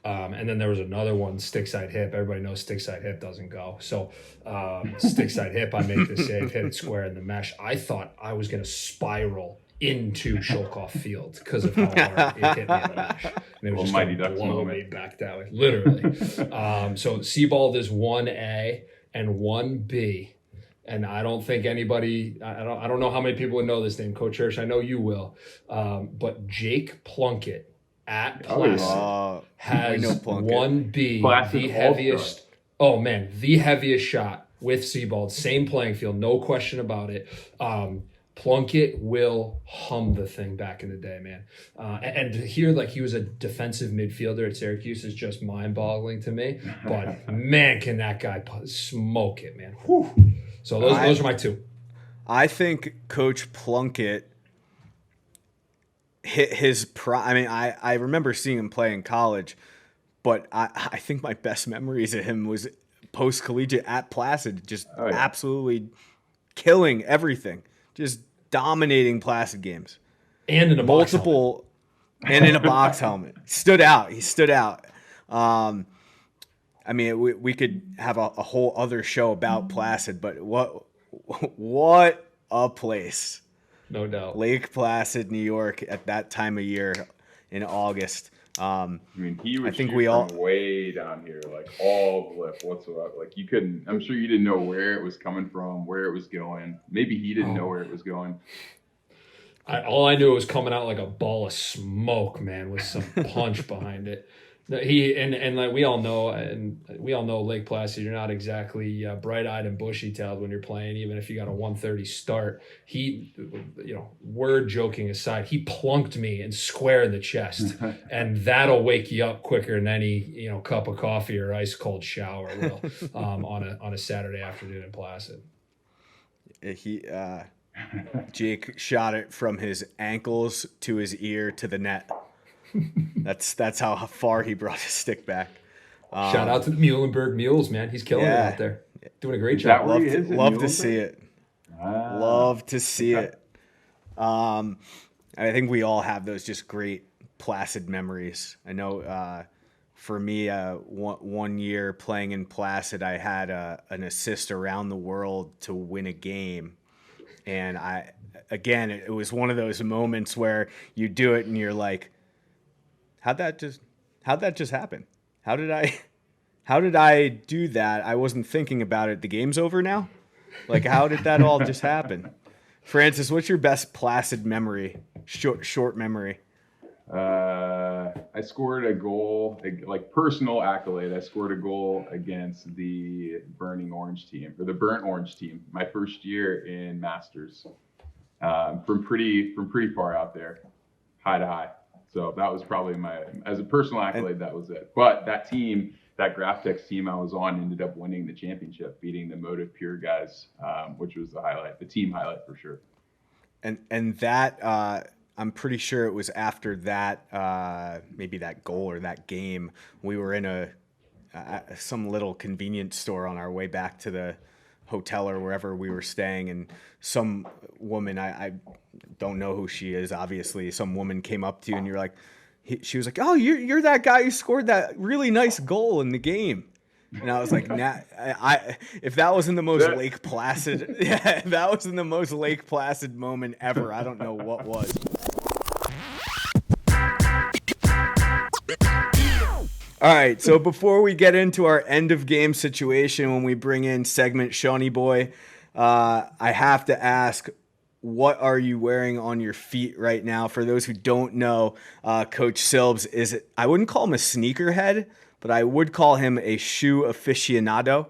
And then there was another one, stick side hip. Everybody knows stick side hip doesn't go. So stick side hip, I make the save, hit it square in the mesh. I thought I was going to spiral into Sholkoff Field because of how hard it hit me in the mesh. And it was just going to blow me back that way, literally. So Seabald is 1A. And 1B, and I don't think anybody, I don't know how many people would know this name, Coach Hirsch. I know you will, but Jake Plunkett at Placid has 1B, the heaviest. Oh man, the heaviest shot with Sebald, same playing field, no question about it. Plunkett will hum the thing back in the day, man. And to hear like he was a defensive midfielder at Syracuse is just mind-boggling to me. But man, can that guy smoke it, man. Whew. So those are my 2. I think Coach Plunkett hit his prime. I mean, I remember seeing him play in college, but I think my best memories of him was post-collegiate at Placid, just absolutely killing everything. Just dominating Placid games. And in a box helmet. And in a box helmet. Stood out. He stood out. I mean, we could have a whole other show about Placid, but what a place. No doubt. Lake Placid, New York at that time of year in August. I mean, he would shoot from way down here, like all cliff whatsoever. Like you couldn't. I'm sure you didn't know where it was coming from, where it was going. Maybe he didn't know where it was going. All I knew it was coming out like a ball of smoke, man, with some punch behind it. He and like we all know Lake Placid, you're not exactly bright-eyed and bushy-tailed when you're playing, even if you got a 130 start. He, word joking aside, he plunked me and square in the chest, and that'll wake you up quicker than any cup of coffee or ice cold shower will on a Saturday afternoon in Placid. Jake shot it from his ankles to his ear to the net. That's how far he brought his stick back. Shout out to the Muhlenberg Mules, man. He's killing it out there. Doing a great job. Love to see it. Love to see it. I think we all have those just great Placid memories. I know for me, one year playing in Placid, I had an assist around the world to win a game. And it was one of those moments where you do it and you're like, how'd that just happen? How did I do that? I wasn't thinking about it. The game's over now? Like, how did that all just happen? Francis, what's your best Placid memory? Short memory. I scored a goal, like personal accolade. I scored a goal against the Burnt Orange team, my first year in Masters. From pretty far out there, high to high. So that was probably as a personal accolade, that was it. But that team, that Graphtex team I was on, ended up winning the championship, beating the Motive Pure guys, which was the team highlight for sure. And that, I'm pretty sure it was after that, maybe that goal or that game, we were in some little convenience store on our way back to hotel or wherever we were staying, and some woman, I don't know who she is, obviously, some woman came up to you and you're like, she was like, "Oh, you're that guy who scored that really nice goal in the game." And I was like, nah, if that wasn't the most Lake Placid, yeah, if that wasn't the most Lake Placid moment ever, I don't know what was. All right, so before we get into our end of game situation, when we bring in segment Shawnee Boy, I have to ask, what are you wearing on your feet right now? For those who don't know, Coach Silbs I wouldn't call him a sneakerhead, but I would call him a shoe aficionado.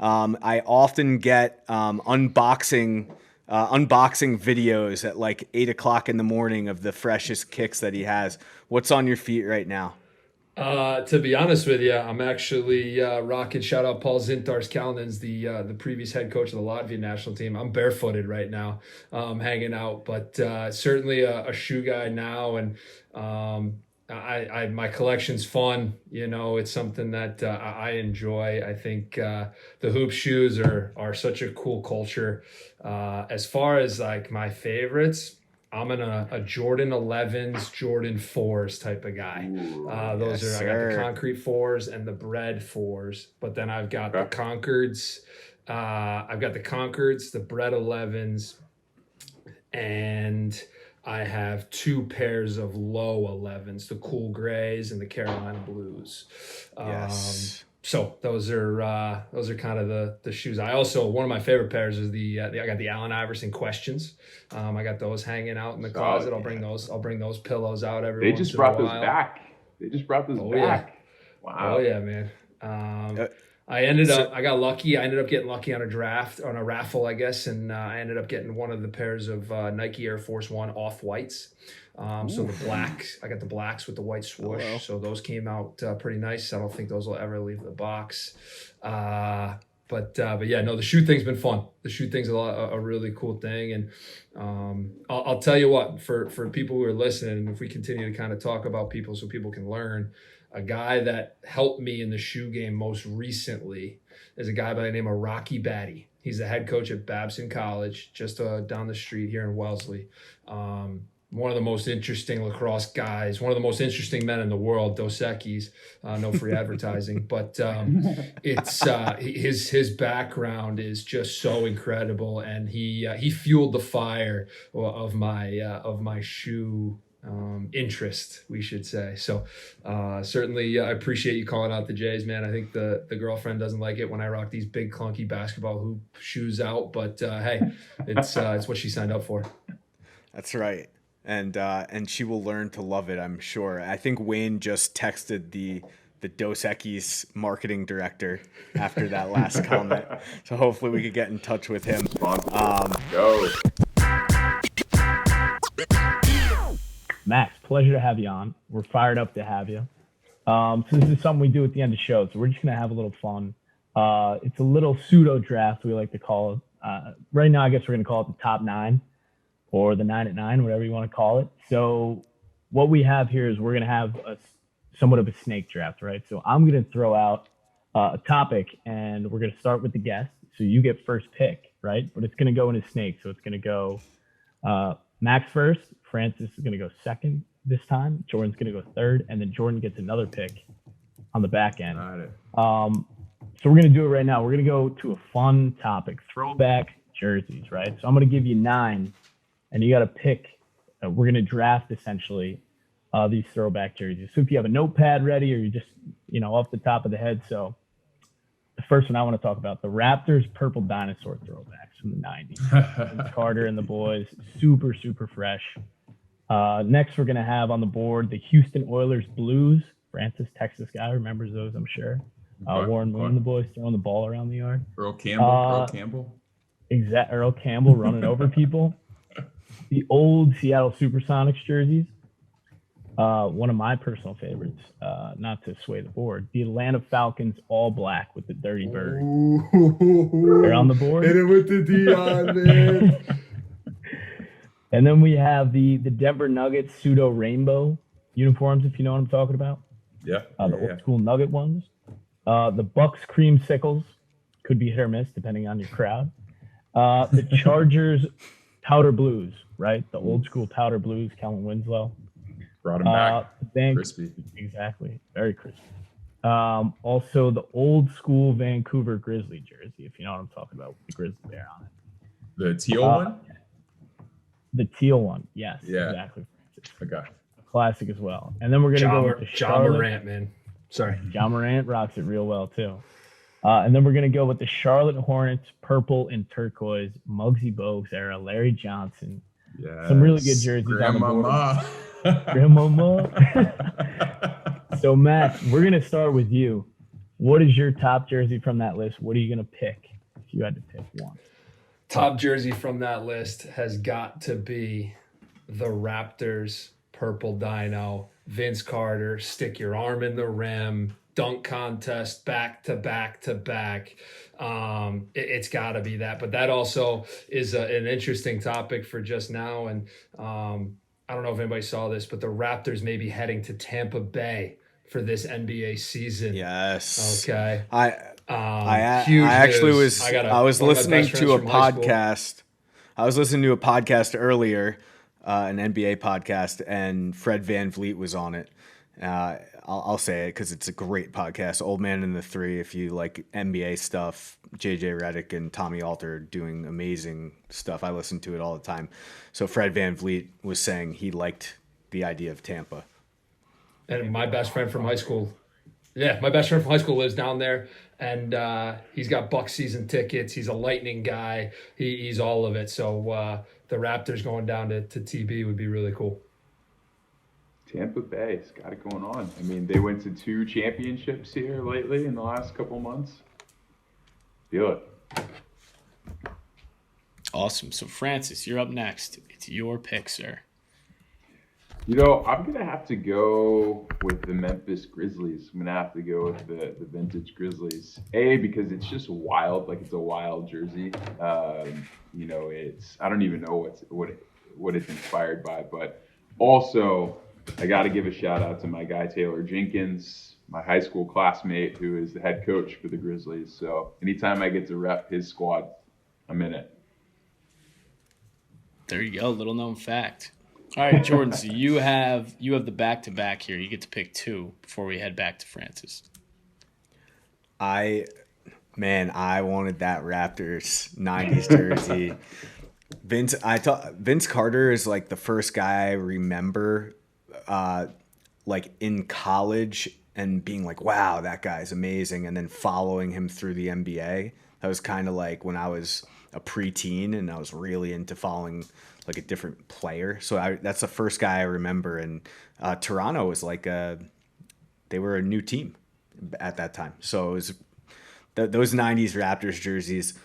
I often get unboxing videos at like 8 o'clock in the morning of the freshest kicks that he has. What's on your feet right now? To be honest with you, I'm actually rocking, shout out Paul Zintar's Kalnins, the previous head coach of the Latvia national team. I'm barefooted right now, hanging out, but certainly a shoe guy now. And my collection's fun. You know, it's something that I enjoy. I think the hoop shoes are such a cool culture. As far as like my favorites, I'm a Jordan 11s, Jordan 4s type of guy. Those yes, I got the concrete 4s and the bread 4s, but then I've got the Concords. I've got the Concords, the bread 11s, and I have 2 pairs of low 11s, the cool grays and the Carolina blues. Yes. So those are kind of the shoes. I also, one of my favorite pairs is I got the Allen Iverson Questions. I got those hanging out in the closet. I'll bring those pillows out every once in a while. They just brought those back. Yeah. Wow. Oh yeah, man. I got lucky. I ended up getting lucky on a raffle, I guess, and I ended up getting one of the pairs of Nike Air Force One off-whites. So the blacks, I got the blacks with the white swoosh. Hello. So those came out pretty nice. I don't think those will ever leave the box. But yeah, no, the shoe thing's been fun. The shoe thing's a really cool thing. And I'll tell you what, for people who are listening, if we continue to kind of talk about people so people can learn, a guy that helped me in the shoe game most recently is a guy by the name of Rocky Batty. He's the head coach at Babson College, just down the street here in Wellesley. One of the most interesting lacrosse guys, one of the most interesting men in the world, Dos Equis, no free advertising, but it's his background is just so incredible, and he fueled the fire of my shoe interest, we should say. So certainly I appreciate you calling out the Jays, man. I think the girlfriend doesn't like it when I rock these big clunky basketball hoop shoes out, but hey, it's what she signed up for. That's right. And she will learn to love it, I'm sure. I think Wayne just texted the Dos Equis marketing director after that last comment. So hopefully we could get in touch with him. Go. Max, pleasure to have you on. We're fired up to have you. So this is something we do at the end of shows. So we're just going to have a little fun. It's a little pseudo draft, we like to call it. Right now, I guess we're going to call it the top 9. Or the 9 at 9, whatever you want to call it. So what we have here is we're going to have somewhat of a snake draft, right? So I'm going to throw out a topic, and we're going to start with the guest. So you get first pick, right? But it's going to go in a snake. So it's going to go Max first. Francis is going to go second this time. Jordan's going to go third. And then Jordan gets another pick on the back end. Got it. So we're going to do it right now. We're going to go to a fun topic, throwback jerseys, right? So I'm going to give you 9. And you got to pick, we're going to draft essentially these throwback jerseys. So if you have a notepad ready or you're just, off the top of the head. So the first one I want to talk about, the Raptors purple dinosaur throwbacks from the 90s. Carter and the boys, super, super fresh. Next, we're going to have on the board the Houston Oilers blues. Francis, Texas guy, remembers those, I'm sure. Warren Moon and the boys throwing the ball around the yard. Earl Campbell. Earl Campbell running over people. The old Seattle Supersonics jerseys. One of my personal favorites, not to sway the board, the Atlanta Falcons all black with the dirty bird. They're on the board. Hit it with the Dion, man. And then we have the Denver Nuggets pseudo rainbow uniforms, if you know what I'm talking about. Yeah. The old school Nugget ones. The Bucks creamsicles Could be hit or miss depending on your crowd. The Chargers powder blues, right? The old school powder blues, Kellen Winslow. Brought him back. Crispy. Exactly. Very crispy. Also the old school Vancouver Grizzly jersey, if you know what I'm talking about, with the grizzly bear on it. The teal one? The teal one, yes. Yeah. Exactly. Okay. Classic as well. And then we're going to go with the Charlotte. Morant, man. Sorry. John Morant rocks it real well, too. And then we're going to go with the Charlotte Hornets purple and turquoise, Muggsy Bogues era, Larry Johnson. Yeah. Some really good jerseys on the board. Grandmama. So, Max, we're going to start with you. What is your top jersey from that list? What are you going to pick if you had to pick one? Top jersey from that list has got to be the Raptors purple dino, Vince Carter, stick your arm in the rim, dunk contest, back to back to back. It's got to be that. But that also is an interesting topic for just now. And I don't know if anybody saw this, but the Raptors may be heading to Tampa Bay for this NBA season. Yes. Okay. I was listening to a podcast. I was listening to a podcast earlier, an NBA podcast, and Fred VanVleet was on it. I'll say it because it's a great podcast. Old Man and the Three. If you like NBA stuff, JJ Redick and Tommy Alter are doing amazing stuff. I listen to it all the time. So Fred VanVleet was saying he liked the idea of Tampa. And my best friend from high school, lives down there, and he's got Bucks season tickets. He's a Lightning guy. He's all of it. So the Raptors going down to TB would be really cool. Tampa Bay's got it going on. I mean, they went to 2 championships here lately in the last couple months. Feel it. Awesome. So, Francis, you're up next. It's your pick, sir. You know, I'm going to have to go with the Memphis Grizzlies. I'm going to have to go with the vintage Grizzlies. Because it's just wild. Like, it's a wild jersey. You know, I don't even know what it's inspired by. But also, I got to give a shout out to my guy, Taylor Jenkins, my high school classmate who is the head coach for the Grizzlies. So anytime I get to rep his squad, I'm in it. There you go. Little known fact. All right, Jordan, so you have the back-to-back here. You get to pick 2 before we head back to Francis. I wanted that Raptors 90s jersey. Vince Carter is like the first guy I remember like in college and being like, wow, that guy's amazing. And then following him through the NBA. That was kind of like when I was a preteen and I was really into following like a different player. So that's the first guy I remember. And Toronto was like they were a new team at that time. So it was those 90s Raptors jerseys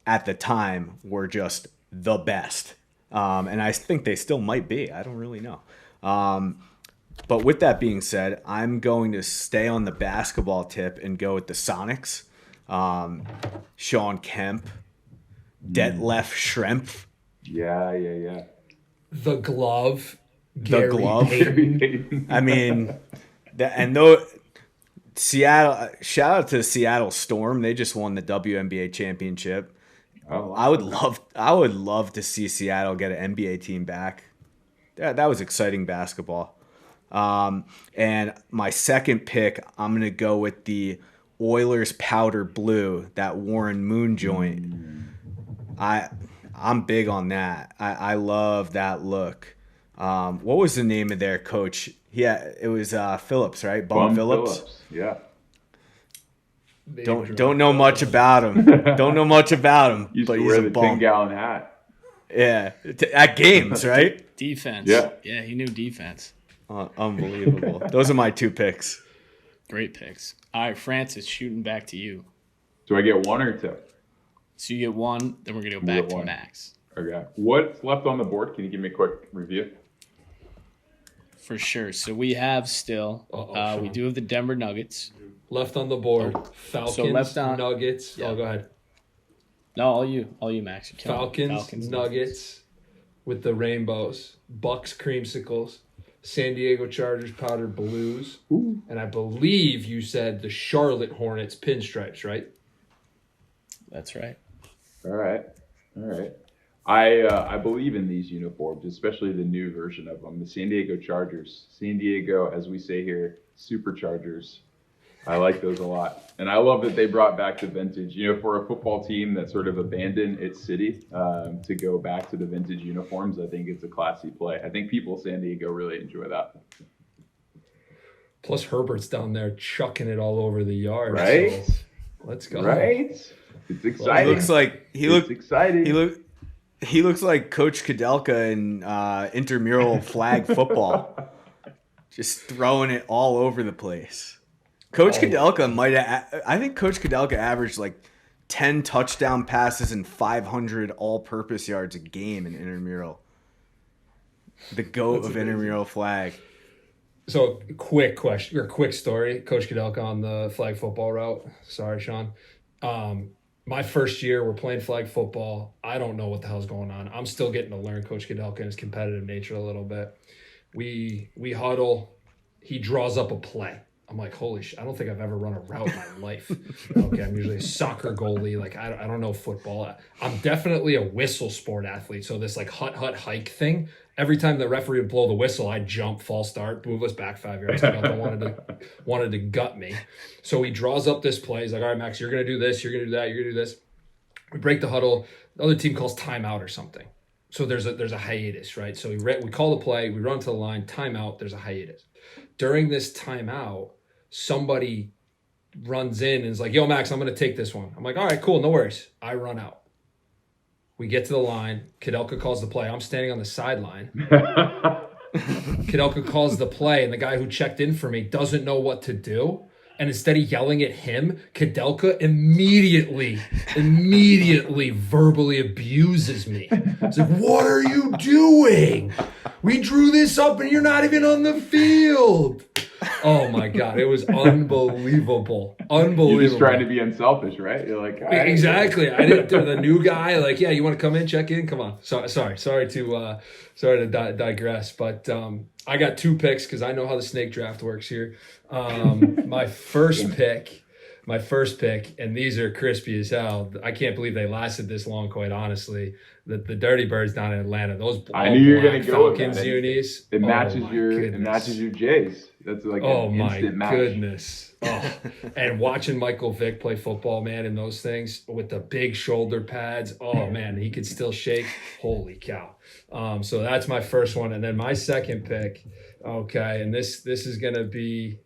at the time were just the best. And I think they still might be. I don't really know. But with that being said, I'm going to stay on the basketball tip and go with the Sonics. Sean Kemp, Detlef Schrempf. Yeah. The glove. The glove. Payton. I mean, Seattle. Shout out to the Seattle Storm. They just won the WNBA championship. Oh, I would love to see Seattle get an NBA team back. That was exciting basketball. And my second pick, I'm gonna go with the Oilers powder blue, that Warren Moon joint. I'm big on that. I love that look. What was the name of their coach? Yeah, it was Phillips, right? Bum Phillips. Yeah. Don't know much about him. Used but to he's wear a the bum. 10-gallon hat. Yeah, at games, right? Defense. Yeah. Yeah, he knew defense. Unbelievable. Those are my 2 picks. Great picks. All right, Francis, shooting back to you. Do I get 1 or 2? So you get 1, then we're going to go back to Max. Okay. What's left on the board? Can you give me a quick review? For sure. So we have still, we do have the Denver Nuggets. Left on the board, Falcons, So left on- Nuggets. Yeah. Oh, go ahead. No, all you, Max. You're killing it. Falcons, Nuggets with the rainbows, Bucks creamsicles, San Diego Chargers powder blues, and I believe you said the Charlotte Hornets pinstripes, right? That's right. All right. I believe in these uniforms, especially the new version of them, the San Diego Chargers. San Diego, as we say here, Superchargers. I like those a lot. And I love that they brought back the vintage. For a football team that sort of abandoned its city to go back to the vintage uniforms, I think it's a classy play. I think people in San Diego really enjoy that. Plus Herbert's down there chucking it all over the yard. Right? So let's go. Right? It's exciting. He looks like It's exciting. He looks like Coach Kudelka in intramural flag football, just throwing it all over the place. Coach Kudelka I think Coach Kudelka averaged like 10 touchdown passes and 500 all-purpose yards a game in intramural. The GOAT of intramural flag. So quick question or quick story. Coach Kudelka on the flag football route. Sorry, Sean. My first year, we're playing flag football. I don't know what the hell's going on. I'm still getting to learn Coach Kudelka and his competitive nature a little bit. We huddle. He draws up a play. I'm like, holy shit, I don't think I've ever run a route in my life. Okay, I'm usually a soccer goalie. Like, I don't know football. I'm definitely a whistle sport athlete. So this like hut hike thing, every time the referee would blow the whistle, I'd jump, false start, move us back 5 yards. Kudelka wanted to gut me. So he draws up this play. He's like, all right, Max, you're going to do this. You're going to do that. You're going to do this. We break the huddle. The other team calls timeout or something. So there's a hiatus, right? So we call the play. We run to the line, timeout. There's a hiatus. During this timeout, somebody runs in and is like, yo, Max, I'm going to take this one. I'm like, all right, cool, no worries. I run out. We get to the line. Kudelka calls the play. I'm standing on the sideline. Kudelka calls the play, and the guy who checked in for me doesn't know what to do. And instead of yelling at him, Kudelka immediately verbally abuses me. He's like, what are you doing? We drew this up and you're not even on the field. Oh my God, it was unbelievable. You're just trying to be unselfish, right? You're like, right. Exactly. I didn't. The new guy, like, yeah, you want to come in, check in? Come on. Sorry to digress, but I got 2 picks because I know how the snake draft works here. My first pick, and these are crispy as hell. I can't believe they lasted this long, quite honestly. The Dirty Birds down in Atlanta, those I knew you were going to go Falcons with that. unis. It matches your Jays. That's like an instant match. Goodness. Oh. And watching Michael Vick play football, man, in those things with the big shoulder pads. Oh man, he could still shake. Holy cow. So that's my first one. And then my second pick. Okay. And this is going to be,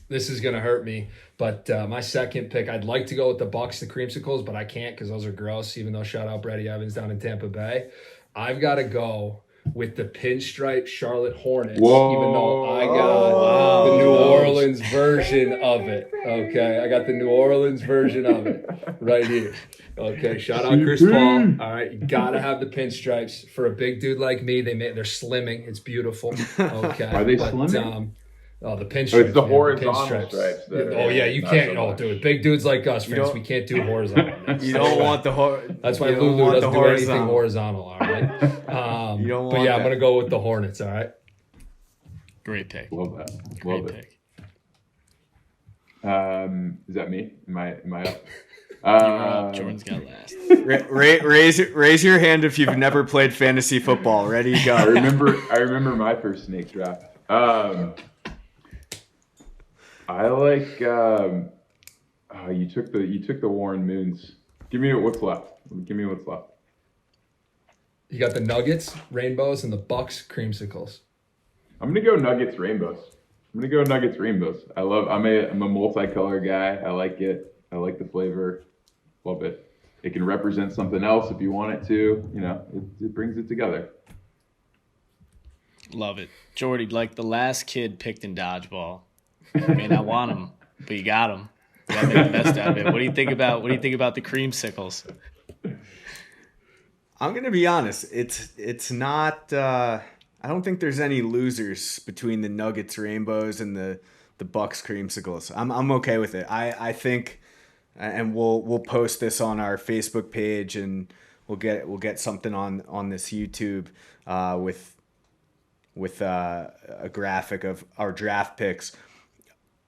this is going to hurt me, but my second pick, I'd like to go with the Bucks, the creamsicles, but I can't because those are gross, even though shout out Brady Evans down in Tampa Bay. I've got to go with the pinstripe Charlotte Hornets, Whoa. even though I got the New Orleans version of it. Okay, I got the New Orleans version of it right here. Okay, shout out Chris Paul. All right, you gotta have the pinstripes for a big dude like me. They're slimming. It's beautiful. Okay, Are they slimming? The pinstripes. It's the man, horizontal the stripes. Oh yeah, you can't. So dude, big dudes like us, Vince, we can't do horizontal. You don't want the That's why Lulu doesn't do anything horizontal. All right. You don't want but yeah, that. I'm gonna go with the Hornets. All right. Great pick. Love that. Great Love pick. it. Is that me? Am I up? You're up. Jordan's got last. Raise your hand if you've never played fantasy football. Ready, go. I remember my first snake draft. I like. You took the Warren Moons. Give me what's left. You got the Nuggets, Rainbows, and the Bucks, Creamsicles. I'm gonna go Nuggets Rainbows. I'm a multicolor guy. I like it. I like the flavor. Love it. It can represent something else if you want it to. It brings it together. Love it. Jordy, like the last kid picked in dodgeball. I mean, I want him, but you got him. You got to make the best out of it. What do you think about the creamsicles? I'm gonna be honest. It's not. I don't think there's any losers between the Nuggets Rainbows and the Bucks Creamsicles. I'm okay with it. I think, and we'll post this on our Facebook page, and we'll get something on this YouTube with a graphic of our draft picks.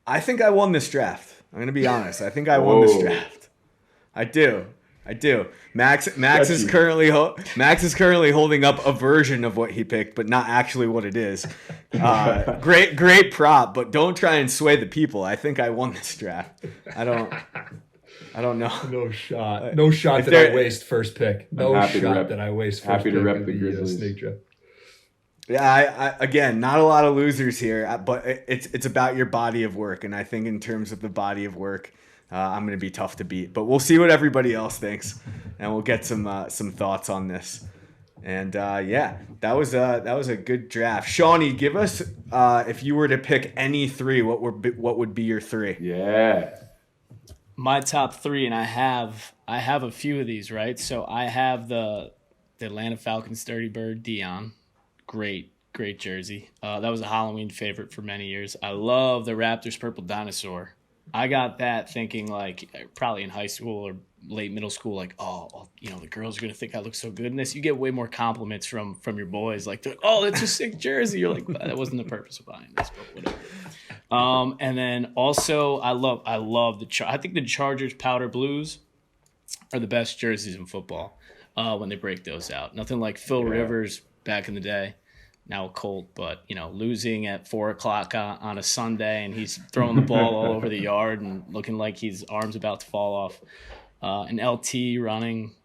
I think I won this draft. I'm gonna be honest. I think I won this draft. I do. Max is currently holding up a version of what he picked, but not actually what it is. Great prop, but don't try and sway the people. I think I won this draft. I don't know. No shot that I waste first pick. No shot that I waste first pick. Happy to rep the Grizzlies. Snake draft. Yeah, I again, not a lot of losers here, but it's about your body of work, and I think in terms of the body of work, I'm going to be tough to beat. But we'll see what everybody else thinks, and we'll get some thoughts on this. And that was a good draft. Shawnee, give us if you were to pick any three, what would be your three? Yeah. My top three, and I have a few of these, right? So I have the Atlanta Falcons Dirty Bird Dion. Great jersey. That was a Halloween favorite for many years. I love the Raptors Purple Dinosaur. I got that thinking like probably in high school or late middle school, like, the girls are going to think I look so good in this. You get way more compliments from your boys. Like, oh, that's a sick jersey. You're like, well, that wasn't the purpose of buying this, but whatever. And then also I love I think the Chargers Powder Blues are the best jerseys in football when they break those out. Nothing like Phil Rivers back in the day. Now a Colt, but losing at 4:00 on a Sunday, and he's throwing the ball all over the yard and looking like his arm's about to fall off. An LT running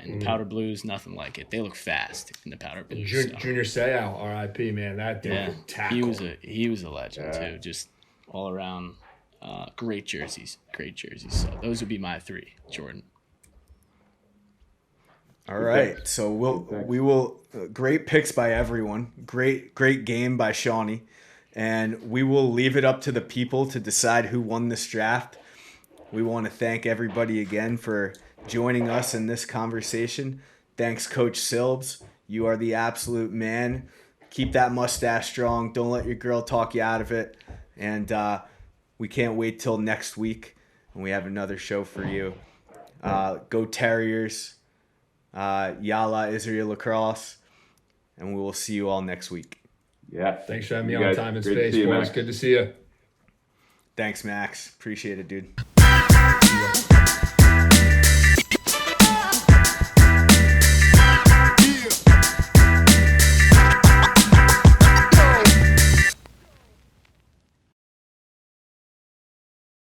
in the Powder Blues, nothing like it. They look fast in the Powder Blues. Junior Seau, R.I.P. Man, that dude could tackle. He was a legend too. Just all around, great jerseys. So those would be my three, Jordan. All right, so we will great picks by everyone. Great game by Shawnee, and we will leave it up to the people to decide who won this draft. We want to thank everybody again for joining us in this conversation. Thanks, Coach Silbs. You are the absolute man. Keep that mustache strong. Don't let your girl talk you out of it. And we can't wait till next week when we have another show for you. Go Terriers. Yala Israel Lacrosse, and we will see you all next week. Yeah. Thanks for having me on Time and Space, boys. Good to see you. Thanks, Max. Appreciate it, dude.